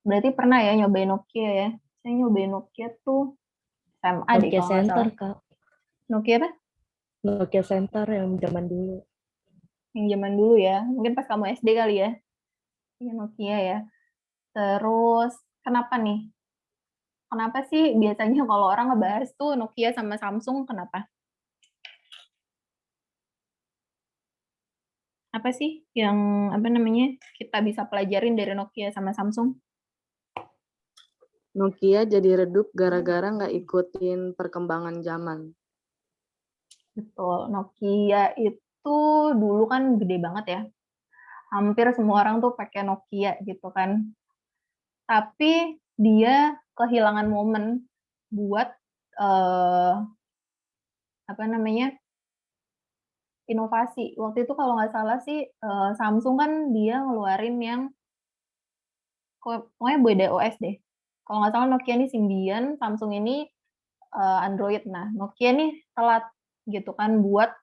Berarti pernah ya nyobain Nokia ya? Saya nyobain Nokia tuh SMA deh Nokia kalau nggak Center, salah. Kak. Nokia apa? Nokia Center yang zaman dulu. Yang zaman dulu ya. Mungkin pas kamu SD kali ya. Iya, Nokia ya. Terus, kenapa nih? Kenapa sih biasanya kalau orang ngebahas tuh Nokia sama Samsung, kenapa? Apa sih yang kita bisa pelajarin dari Nokia sama Samsung? Nokia jadi redup gara-gara nggak ikutin perkembangan zaman. Betul, Nokia itu dulu kan gede banget ya. Hampir semua orang tuh pakai Nokia gitu kan. Tapi dia kehilangan momen buat inovasi. Waktu itu kalau nggak salah sih Samsung kan dia ngeluarin yang pokoknya beda OS deh. Kalau nggak salah Nokia ini Symbian, Samsung ini Android. Nah, Nokia nih telat gitu kan buat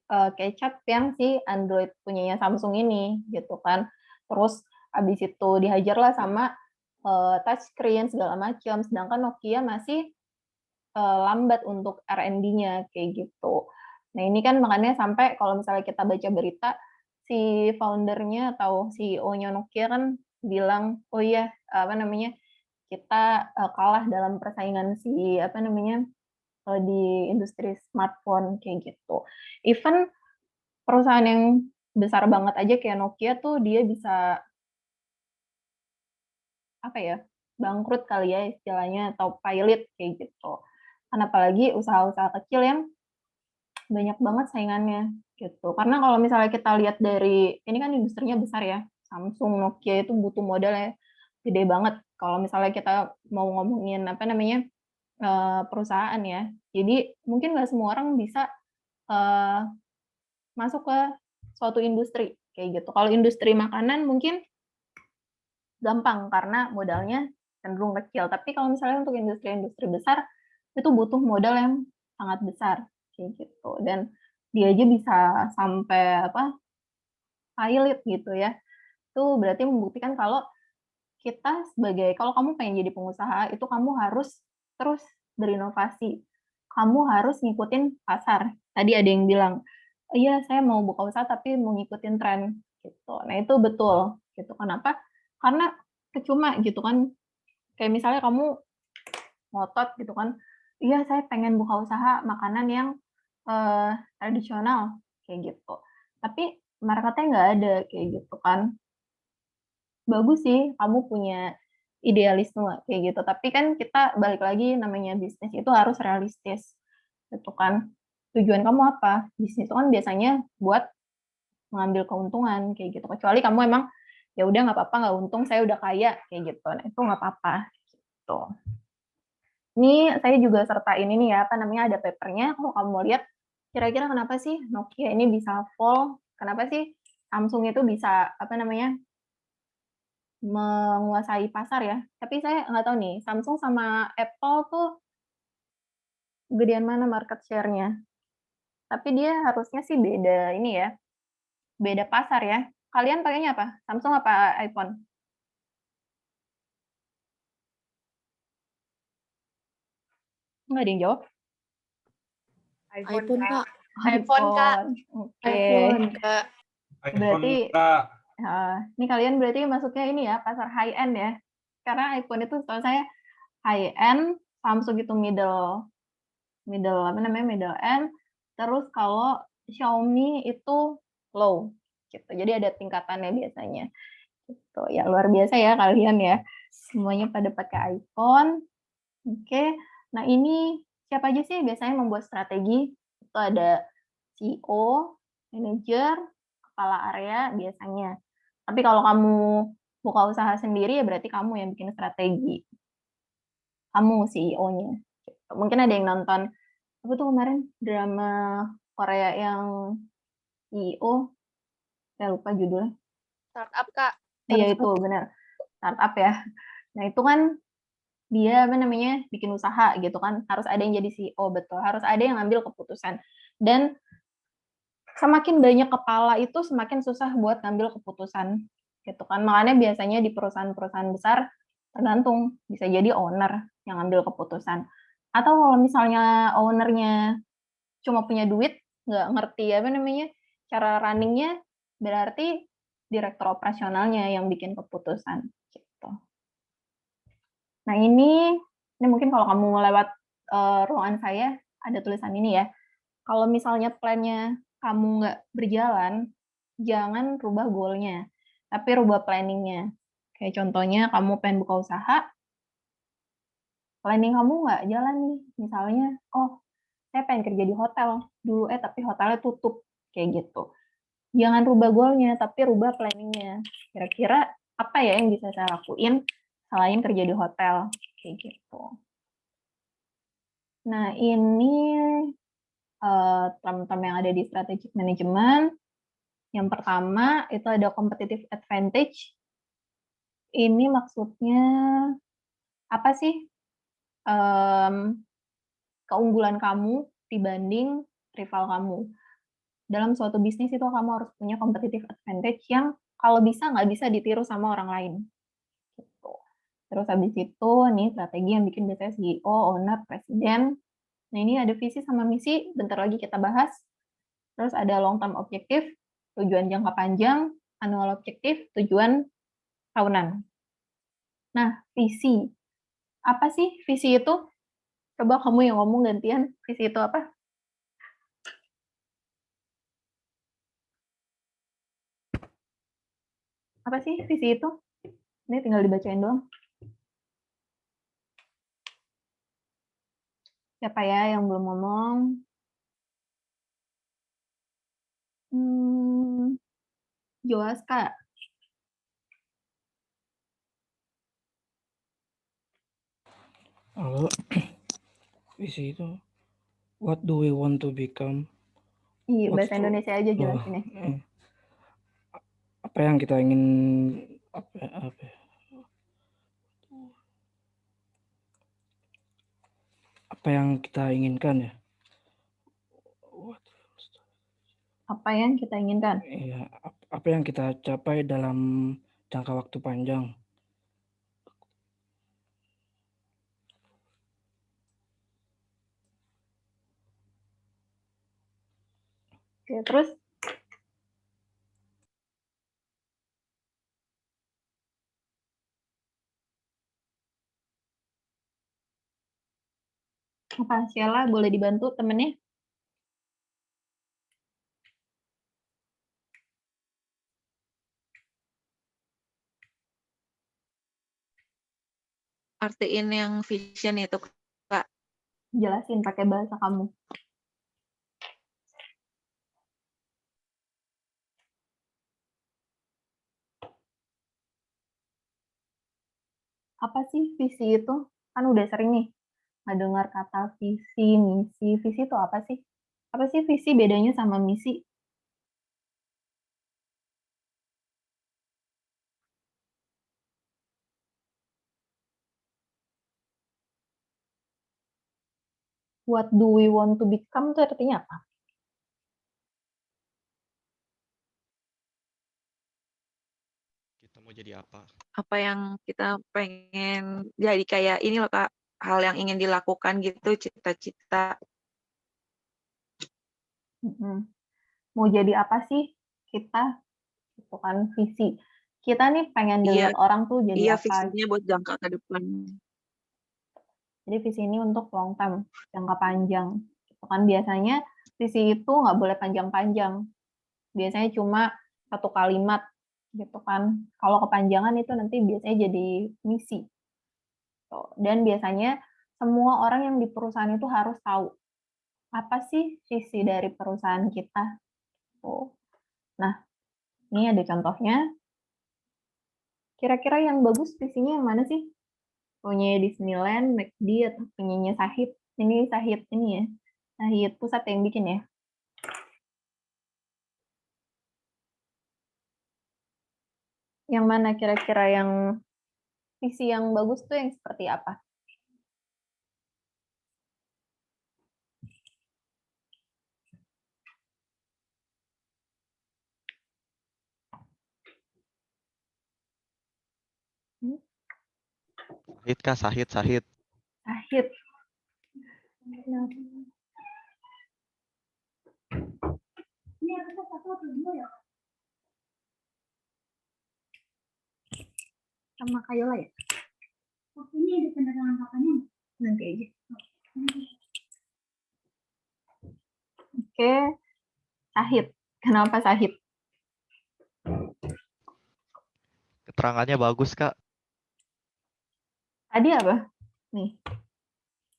catch up yang si Android punyanya Samsung ini gitu kan. Terus abis itu dihajarlah sama touchscreen segala macam. Sedangkan Nokia masih lambat untuk R&D-nya kayak gitu. Nah, ini kan makanya sampai kalau misalnya kita baca berita, si foundernya atau CEO-nya Nokia kan bilang, oh iya, kita kalah dalam persaingan di industri smartphone kayak gitu. Even perusahaan yang besar banget aja kayak Nokia tuh dia bisa bangkrut kali ya istilahnya, atau pilot kayak gitu. Kan apalagi usaha-usaha kecil yang banyak banget saingannya gitu. Karena kalau misalnya kita lihat dari ini kan industrinya besar ya, Samsung, Nokia itu butuh modal ya gede banget. Kalau misalnya kita mau ngomongin perusahaan ya, jadi mungkin nggak semua orang bisa masuk ke suatu industri kayak gitu. Kalau industri makanan mungkin gampang karena modalnya cenderung kecil. Tapi kalau misalnya untuk industri-industri besar itu butuh modal yang sangat besar kayak gitu. Dan dia aja bisa sampai pilot gitu ya. Itu berarti membuktikan kalau kita kalau kamu pengen jadi pengusaha itu kamu harus terus berinovasi. Kamu harus ngikutin pasar. Tadi ada yang bilang, iya saya mau buka usaha tapi mau ngikutin tren gitu. Nah itu betul gitu. Kenapa? Karena percuma gitu kan. Kayak misalnya kamu ngotot gitu kan, iya saya pengen buka usaha makanan yang tradisional kayak gitu. Tapi marketnya nggak ada kayak gitu kan. Bagus sih kamu punya idealisme kayak gitu. Tapi kan kita balik lagi namanya bisnis itu harus realistis gitu kan. Tujuan kamu apa? Bisnis itu kan biasanya buat mengambil keuntungan kayak gitu. Kecuali kamu emang ya udah nggak apa-apa, nggak untung, saya udah kaya kayak gitu. Nah, itu nggak apa-apa gitu. Ini saya juga sertain ini ya, apa namanya, ada papernya. Kalau kamu mau lihat kira-kira kenapa sih Nokia ini bisa fall? Kenapa sih Samsung itu bisa apa namanya menguasai pasar ya? Tapi saya nggak tahu nih, Samsung sama Apple tuh gedean mana market share-nya. Tapi dia harusnya sih beda ini ya, beda pasar ya. Kalian pakainya apa? Samsung apa iPhone? Nggak ada yang jawab. iPhone, Kak. iPhone, Kak. Oke. iPhone, Kak. Berarti ini kalian berarti masuknya ini ya, pasar high end ya. Karena iPhone itu setahu saya high end, Samsung itu middle apa namanya, middle end. Terus kalau Xiaomi itu low gitu. Jadi ada tingkatannya biasanya. Gitu. Ya luar biasa ya kalian ya. Semuanya pada pakai iPhone. Oke. Nah, ini siapa aja sih biasanya membuat strategi? Itu ada CEO, manajer, kepala area biasanya. Tapi kalau kamu buka usaha sendiri ya berarti kamu yang bikin strategi. Kamu CEO-nya. Mungkin ada yang nonton apa tuh kemarin drama Korea yang CEO, saya lupa judulnya. Startup, Kak. Iya itu benar. Startup ya. Nah, itu kan dia apa namanya bikin usaha gitu kan, harus ada yang jadi CEO, betul, harus ada yang ngambil keputusan. Dan semakin banyak kepala itu semakin susah buat ngambil keputusan gitu kan. Makanya biasanya di perusahaan-perusahaan besar tergantung, bisa jadi owner yang ngambil keputusan. Atau kalau misalnya ownernya cuma punya duit, nggak ngerti apa namanya cara runningnya, berarti direktur operasionalnya yang bikin keputusan gitu. Nah, ini mungkin kalau kamu lewat ruangan saya, ada tulisan ini ya. Kalau misalnya plan-nya kamu nggak berjalan, jangan rubah goal-nya, tapi rubah planning-nya. Kayak contohnya kamu pengen buka usaha, planning kamu nggak jalan nih. Misalnya, oh, saya pengen kerja di hotel dulu, tapi hotelnya tutup, kayak gitu. Jangan rubah goal-nya, tapi rubah planning-nya. Kira-kira apa ya yang bisa saya lakuin selain kerja di hotel, kayak gitu. Nah, ini term-term yang ada di strategic management. Yang pertama itu ada competitive advantage. Ini maksudnya apa sih? Keunggulan kamu dibanding rival kamu. Dalam suatu bisnis itu kamu harus punya competitive advantage yang kalau bisa nggak bisa ditiru sama orang lain. Gitu. Terus habis itu nih strategi yang bikin biasanya CEO, owner, presiden. Nah, ini ada visi sama misi, bentar lagi kita bahas. Terus ada long term objective, tujuan jangka panjang, annual objective, tujuan tahunan. Nah, visi. Apa sih visi itu? Coba kamu yang ngomong gantian, visi itu apa? Apa sih visi itu? Ini tinggal dibacain doang. Siapa ya yang belum ngomong? Joas, Kak. Halo, visi itu what do we want to become? Iya, bahasa Indonesia aja jelasin ya. Apa yang kita ingin apa yang kita inginkan ya? Apa yang kita inginkan? Iya, apa yang kita capai dalam jangka waktu panjang. Oke, terus? Apa, Sheila boleh dibantu temennya? artiin yang vision itu, Kak? Jelasin pakai bahasa kamu. Apa sih visi itu? Kan udah sering nih ngedengar kata visi, misi. Visi itu apa sih? Apa sih visi bedanya sama misi? What do we want to become itu artinya apa? Kita mau jadi apa? Apa yang kita pengen jadi, kayak ini loh Kak, hal yang ingin dilakukan gitu, cita-cita. Mau jadi apa sih kita? Itu kan visi. Kita nih pengen Iya, dilihat orang tuh jadi apa. visinya buat jangka ke depan. Jadi visi ini untuk long term, jangka panjang. Itu kan biasanya visi itu nggak boleh panjang-panjang. Biasanya cuma satu kalimat gitu kan. Kalau kepanjangan itu nanti biasanya jadi misi. Dan biasanya semua orang yang di perusahaan itu harus tahu apa sih visi dari perusahaan kita. Nah, ini ada contohnya. Kira-kira yang bagus visinya yang mana sih? Punya Disneyland, McD, atau punyanya Sahid? Ini Sahid ini ya. Sahid Pusat yang bikin ya. Yang mana kira-kira yang visi yang bagus tuh yang seperti apa? Sahid Kak, Sahid. Sahid. Ini ada satu atau dua ya? Sama Kayola ya? Oh, ini ada tanda tangan kakaknya? Nanti aja. Oke. Sahid. Kenapa Sahid? Keterangannya bagus, Kak. Tadi apa? Nih.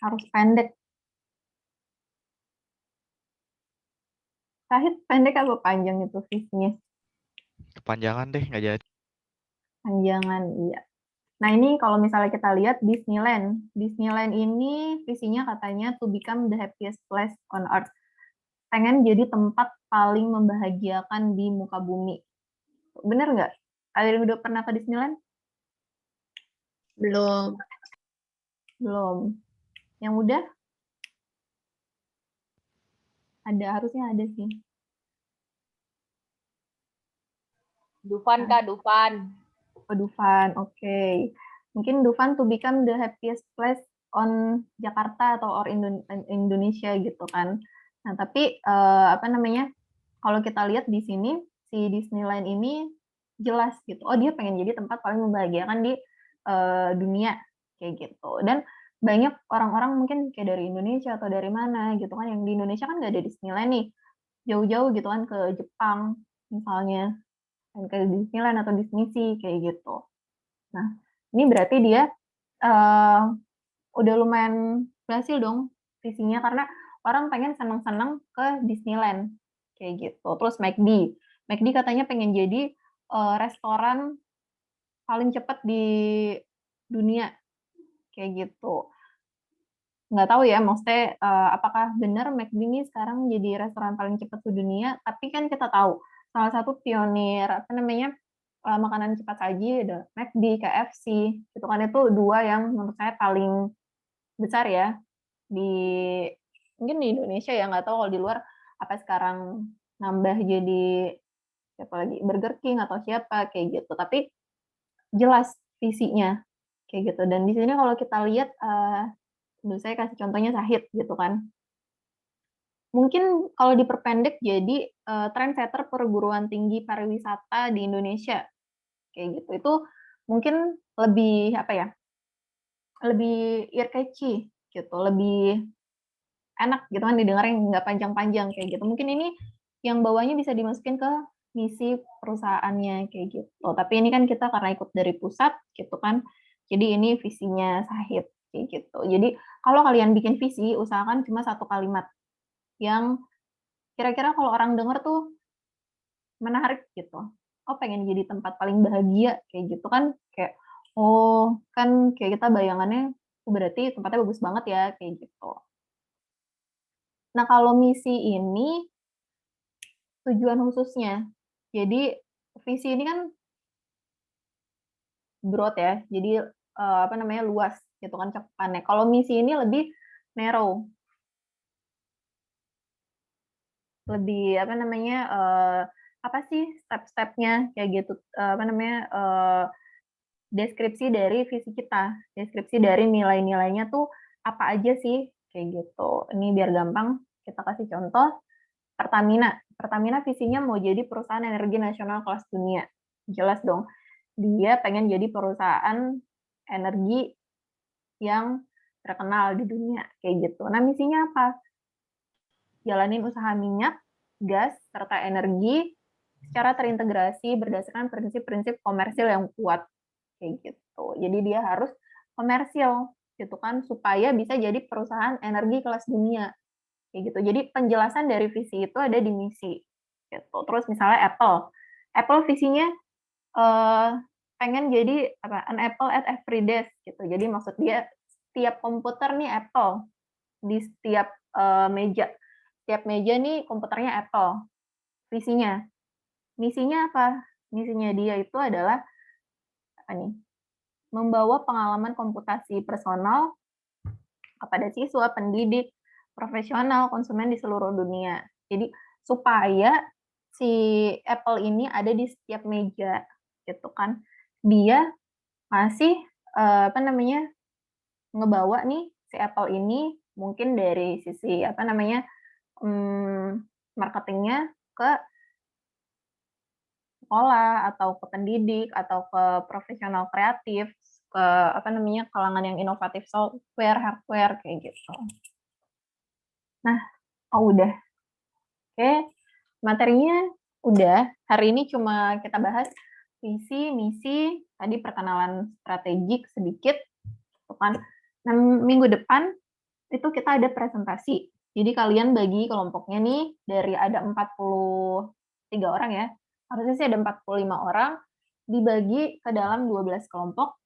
Harus pendek. Sahid pendek apa panjang itu visinya? Kepanjangan deh, nggak jadi. Panjangan, iya. Nah, ini kalau misalnya kita lihat Disneyland. Disneyland ini visinya katanya to become the happiest place on earth. Pengen jadi tempat paling membahagiakan di muka bumi. Bener nggak? Ada yang udah pernah ke Disneyland? Belum. Belum. Yang udah? Ada, harusnya ada sih. Dufan, Kak, Dufan. Oh, Dufan, oke. Mungkin Dufan to become the happiest place on Jakarta atau Indonesia gitu kan. Nah, tapi apa namanya? Kalau kita lihat di sini si Disneyland ini jelas gitu. Oh, dia pengen jadi tempat paling membahagiakan di dunia kayak gitu. Dan banyak orang-orang mungkin kayak dari Indonesia atau dari mana gitu kan, yang di Indonesia kan nggak ada Disneyland nih. Jauh-jauh gitu kan ke Jepang misalnya. Ke Disneyland atau Disney Sea kayak gitu. Nah, ini berarti dia udah lumayan berhasil dong visinya, karena orang pengen senang-senang ke Disneyland kayak gitu. Terus McD katanya pengen jadi restoran paling cepat di dunia kayak gitu. Nggak tahu ya, maksudnya apakah benar McD ini sekarang jadi restoran paling cepat di dunia, tapi kan kita tahu salah satu pionir apa namanya makanan cepat saji ada McD, KFC, itu kan itu dua yang menurut saya paling besar ya di mungkin di Indonesia ya, nggak tahu kalau di luar apa sekarang nambah jadi siapa lagi, Burger King atau siapa kayak gitu, tapi jelas visinya kayak gitu. Dan di sini kalau kita lihat saya kasih contohnya Sahid gitu kan. Mungkin kalau diperpendek jadi trendsetter perguruan tinggi pariwisata di Indonesia kayak gitu. Itu mungkin lebih apa ya? Lebih ear catchy gitu, lebih enak gitu kan didengarin, nggak panjang-panjang kayak gitu. Mungkin ini yang bawahnya bisa dimasukin ke misi perusahaannya kayak gitu. Tapi ini kan kita karena ikut dari pusat gitu kan, Jadi ini visinya Sahid kayak gitu. Jadi kalau kalian bikin visi, usahakan cuma 1 kalimat yang kira-kira kalau orang denger tuh menarik gitu. Oh, pengen jadi tempat paling bahagia kayak gitu kan, kayak oh, kan kayak kita bayangannya berarti tempatnya bagus banget ya kayak gitu. Nah, kalau misi ini tujuan khususnya. Jadi visi ini kan broad ya. Jadi luas gitu kan cakupannya. Kalau misi ini lebih narrow. Lebih apa sih step-stepnya kayak gitu, deskripsi dari visi kita, deskripsi dari nilai-nilainya tuh apa aja sih kayak gitu. Ini biar gampang kita kasih contoh. Pertamina visinya mau jadi perusahaan energi nasional kelas dunia. Jelas dong, dia pengen jadi perusahaan energi yang terkenal di dunia kayak gitu. Nah, misinya apa? Jalanin usaha minyak, gas, serta energi secara terintegrasi berdasarkan prinsip-prinsip komersil yang kuat kayak gitu. Jadi dia harus komersil gitu kan supaya bisa jadi perusahaan energi kelas dunia kayak gitu. Jadi penjelasan dari visi itu ada di misi gitu. Terus misalnya Apple visinya pengen jadi an apple at every desk gitu. Jadi maksud dia setiap komputer nih Apple di setiap meja. Setiap meja nih komputernya Apple. Visinya. Misinya apa? Misinya dia itu adalah membawa pengalaman komputasi personal kepada siswa, pendidik, profesional, konsumen di seluruh dunia. Jadi supaya si Apple ini ada di setiap meja gitu kan. Dia masih ngebawa nih si Apple ini mungkin dari sisi marketingnya ke sekolah atau ke pendidik atau ke profesional kreatif, ke kalangan yang inovatif software, hardware kayak gitu. Nah, udah. Oke, materinya udah. Hari ini cuma kita bahas visi, misi, tadi perkenalan strategik sedikit, kan. Nah, minggu depan itu kita ada presentasi. Jadi kalian bagi kelompoknya nih dari ada 43 orang ya. Harusnya sih ada 45 orang, dibagi ke dalam 12 kelompok.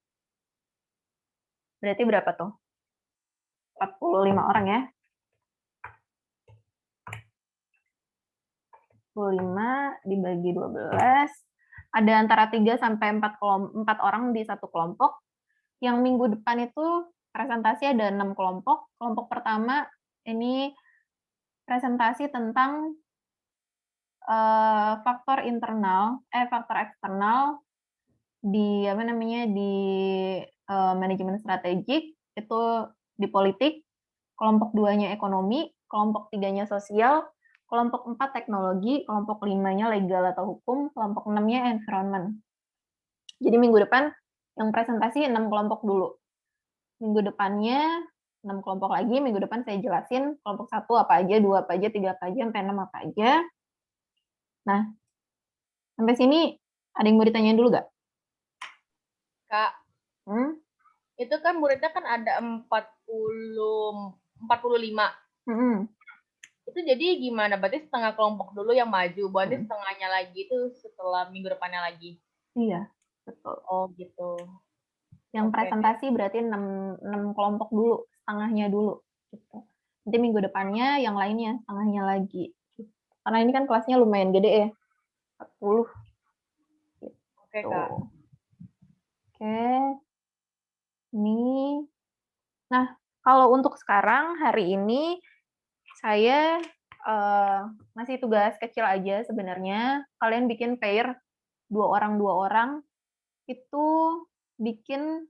Berarti berapa tuh? 45 orang ya. 45 dibagi 12. Ada antara 3 sampai 4 orang di satu kelompok. Yang minggu depan itu presentasi ada 6 kelompok. Kelompok pertama ini presentasi tentang faktor eksternal di manajemen strategik, itu di politik, kelompok 2-nya ekonomi, kelompok 3-nya sosial, kelompok 4 teknologi, kelompok 5-nya legal atau hukum, kelompok 6-nya environment. Jadi minggu depan yang presentasi 6 kelompok dulu. Minggu depannya 6 kelompok lagi, minggu depan saya jelasin kelompok 1 apa aja, 2 apa aja, 3 apa aja, sampai 6 apa aja. Nah, sampai sini ada yang mau ditanyain dulu gak? Kak, itu kan muridnya kan ada 45. Itu jadi gimana? Berarti setengah kelompok dulu yang maju, berarti setengahnya lagi itu setelah minggu depannya lagi? Iya, betul. Oh gitu. Yang presentasi berarti 6 kelompok dulu, setengahnya dulu. Gitu. Nanti minggu depannya yang lainnya, setengahnya lagi. Gitu. Karena ini kan kelasnya lumayan gede ya, 40. Gitu. Oke, Kak. Oke. Ini. Nah, kalau untuk sekarang, hari ini, saya ngasih tugas kecil aja sebenarnya. Kalian bikin pair 2 orang, itu bikin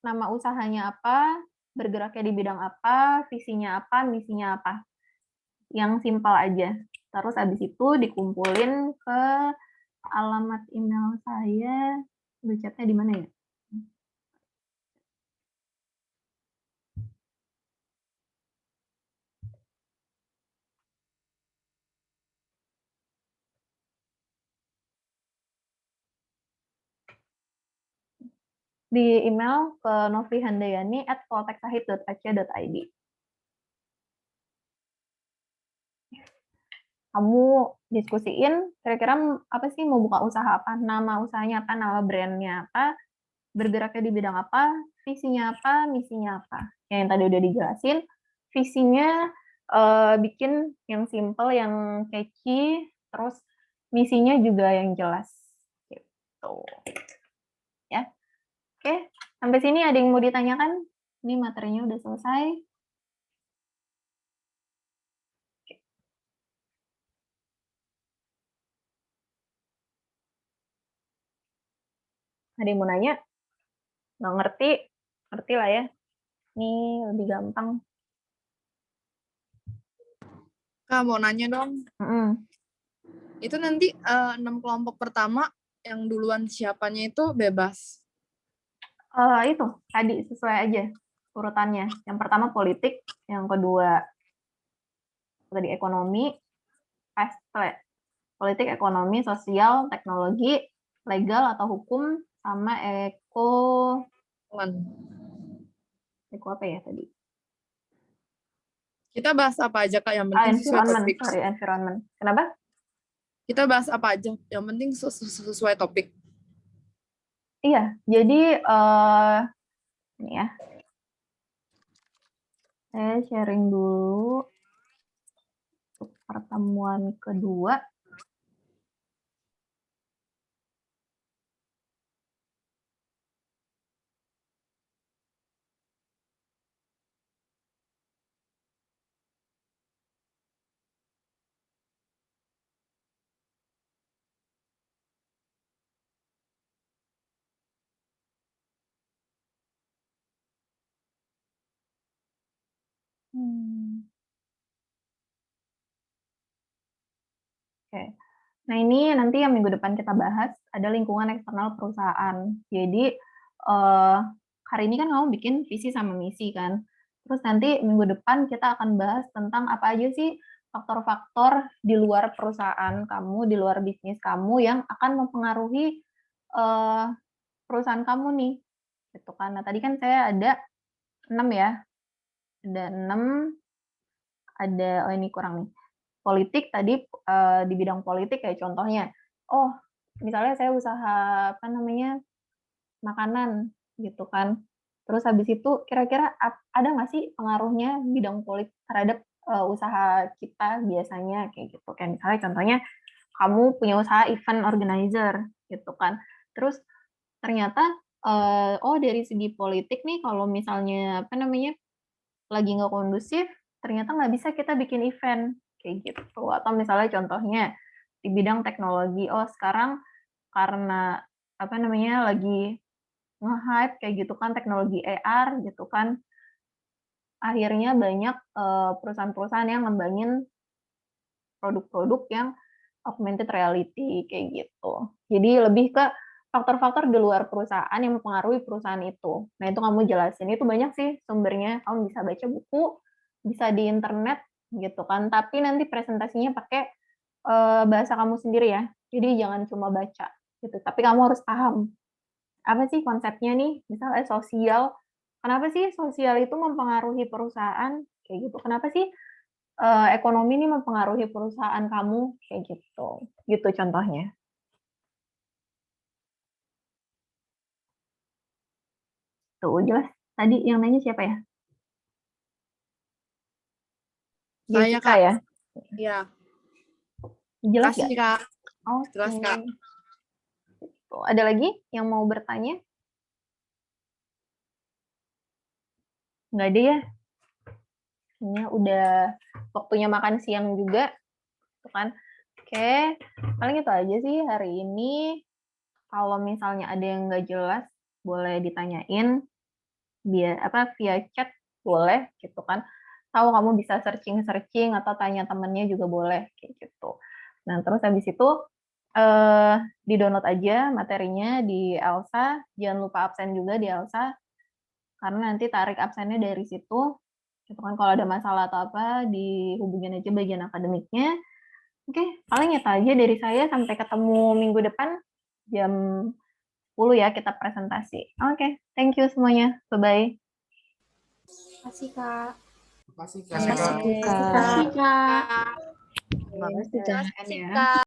nama usahanya apa, bergeraknya di bidang apa, visinya apa, misinya apa. Yang simpel aja. Terus habis itu dikumpulin ke alamat email saya. Chatnya di mana ya? di email ke novrihandayani@polteksahid.ac.id. Kamu diskusiin kira-kira apa sih mau buka usaha apa, nama usahanya apa, nama brandnya apa, bergeraknya di bidang apa, visinya apa, misinya apa. Yang tadi udah dijelasin, visinya bikin yang simple, yang catchy, terus misinya juga yang jelas. Gitu. Ya. Oke, sampai sini ada yang mau ditanyakan? Ini materinya udah selesai. Ada yang mau nanya? Nggak ngerti? Ngerti lah ya. Ini lebih gampang. Kak, mau nanya dong. Itu nanti 6 kelompok pertama yang duluan siapanya itu bebas. Itu tadi sesuai aja urutannya. Yang pertama politik, yang kedua tadi ekonomi, politik, ekonomi, sosial, teknologi, legal atau hukum, sama eko apa ya tadi? Kita bahas apa aja, Kak, yang penting sesuai topik. Environment. Kenapa? Kita bahas apa aja, yang penting sesuai topik. Iya, jadi ini ya. Saya sharing dulu untuk pertemuan kedua. Oke. Nah, ini nanti yang minggu depan kita bahas ada lingkungan eksternal perusahaan. Jadi hari ini kan kamu bikin visi sama misi kan. Terus nanti minggu depan kita akan bahas tentang apa aja sih faktor-faktor di luar perusahaan kamu, di luar bisnis kamu yang akan mempengaruhi perusahaan kamu nih. Gitu kan. Nah, tadi kan saya ada 6 ya. Ada 6, ada, ini kurang nih. Politik tadi di bidang politik kayak contohnya, misalnya saya usaha apa namanya makanan gitu kan, terus habis itu kira-kira ada nggak sih pengaruhnya bidang politik terhadap usaha kita biasanya kayak gitu kan, misalnya contohnya kamu punya usaha event organizer gitu kan, terus ternyata dari segi politik nih kalau misalnya apa namanya lagi nggak kondusif, ternyata nggak bisa kita bikin event kayak gitu. Atau misalnya contohnya di bidang teknologi, sekarang karena apa namanya lagi nge-hype kayak gitu kan teknologi AR gitu kan, akhirnya banyak perusahaan-perusahaan yang ngembangin produk-produk yang augmented reality kayak gitu. Jadi lebih ke faktor-faktor di luar perusahaan yang mempengaruhi perusahaan itu. Nah, itu kamu jelasin. Itu banyak sih sumbernya. Kamu bisa baca buku, bisa di internet gitu kan. Tapi nanti presentasinya pakai bahasa kamu sendiri ya. Jadi jangan cuma baca gitu. Tapi kamu harus paham apa sih konsepnya nih? Misalnya sosial. Kenapa sih sosial itu mempengaruhi perusahaan? Kayak gitu. Kenapa sih ekonomi ini mempengaruhi perusahaan kamu kayak gitu contohnya. Tuh jelas. Tadi yang nanya siapa ya? Saya, Kak. Ya? Iya. Jelas ya, Kak. Jelas, Kak. Tuh, ada lagi yang mau bertanya? Nggak ada ya? Ini udah waktunya makan siang juga. Tuh kan. Oke, paling itu aja sih hari ini. Kalau misalnya ada yang nggak jelas, boleh ditanyain via chat boleh gitu kan. Tahu kamu bisa searching atau tanya temennya juga boleh kayak gitu. Nah, terus habis itu di-download aja materinya di Elsa. Jangan lupa absen juga di Elsa. Karena nanti tarik absennya dari situ. Gitu kan, kalau ada masalah atau apa dihubungin aja bagian akademiknya. Oke, paling itu aja dari saya. Sampai ketemu minggu depan jam ya kita presentasi. Oke, thank you semuanya. Bye-bye. Makasih, Kak. Makasih, Makasih, Kak. Kak. Terima kasih, Kak. Makasih, Kak.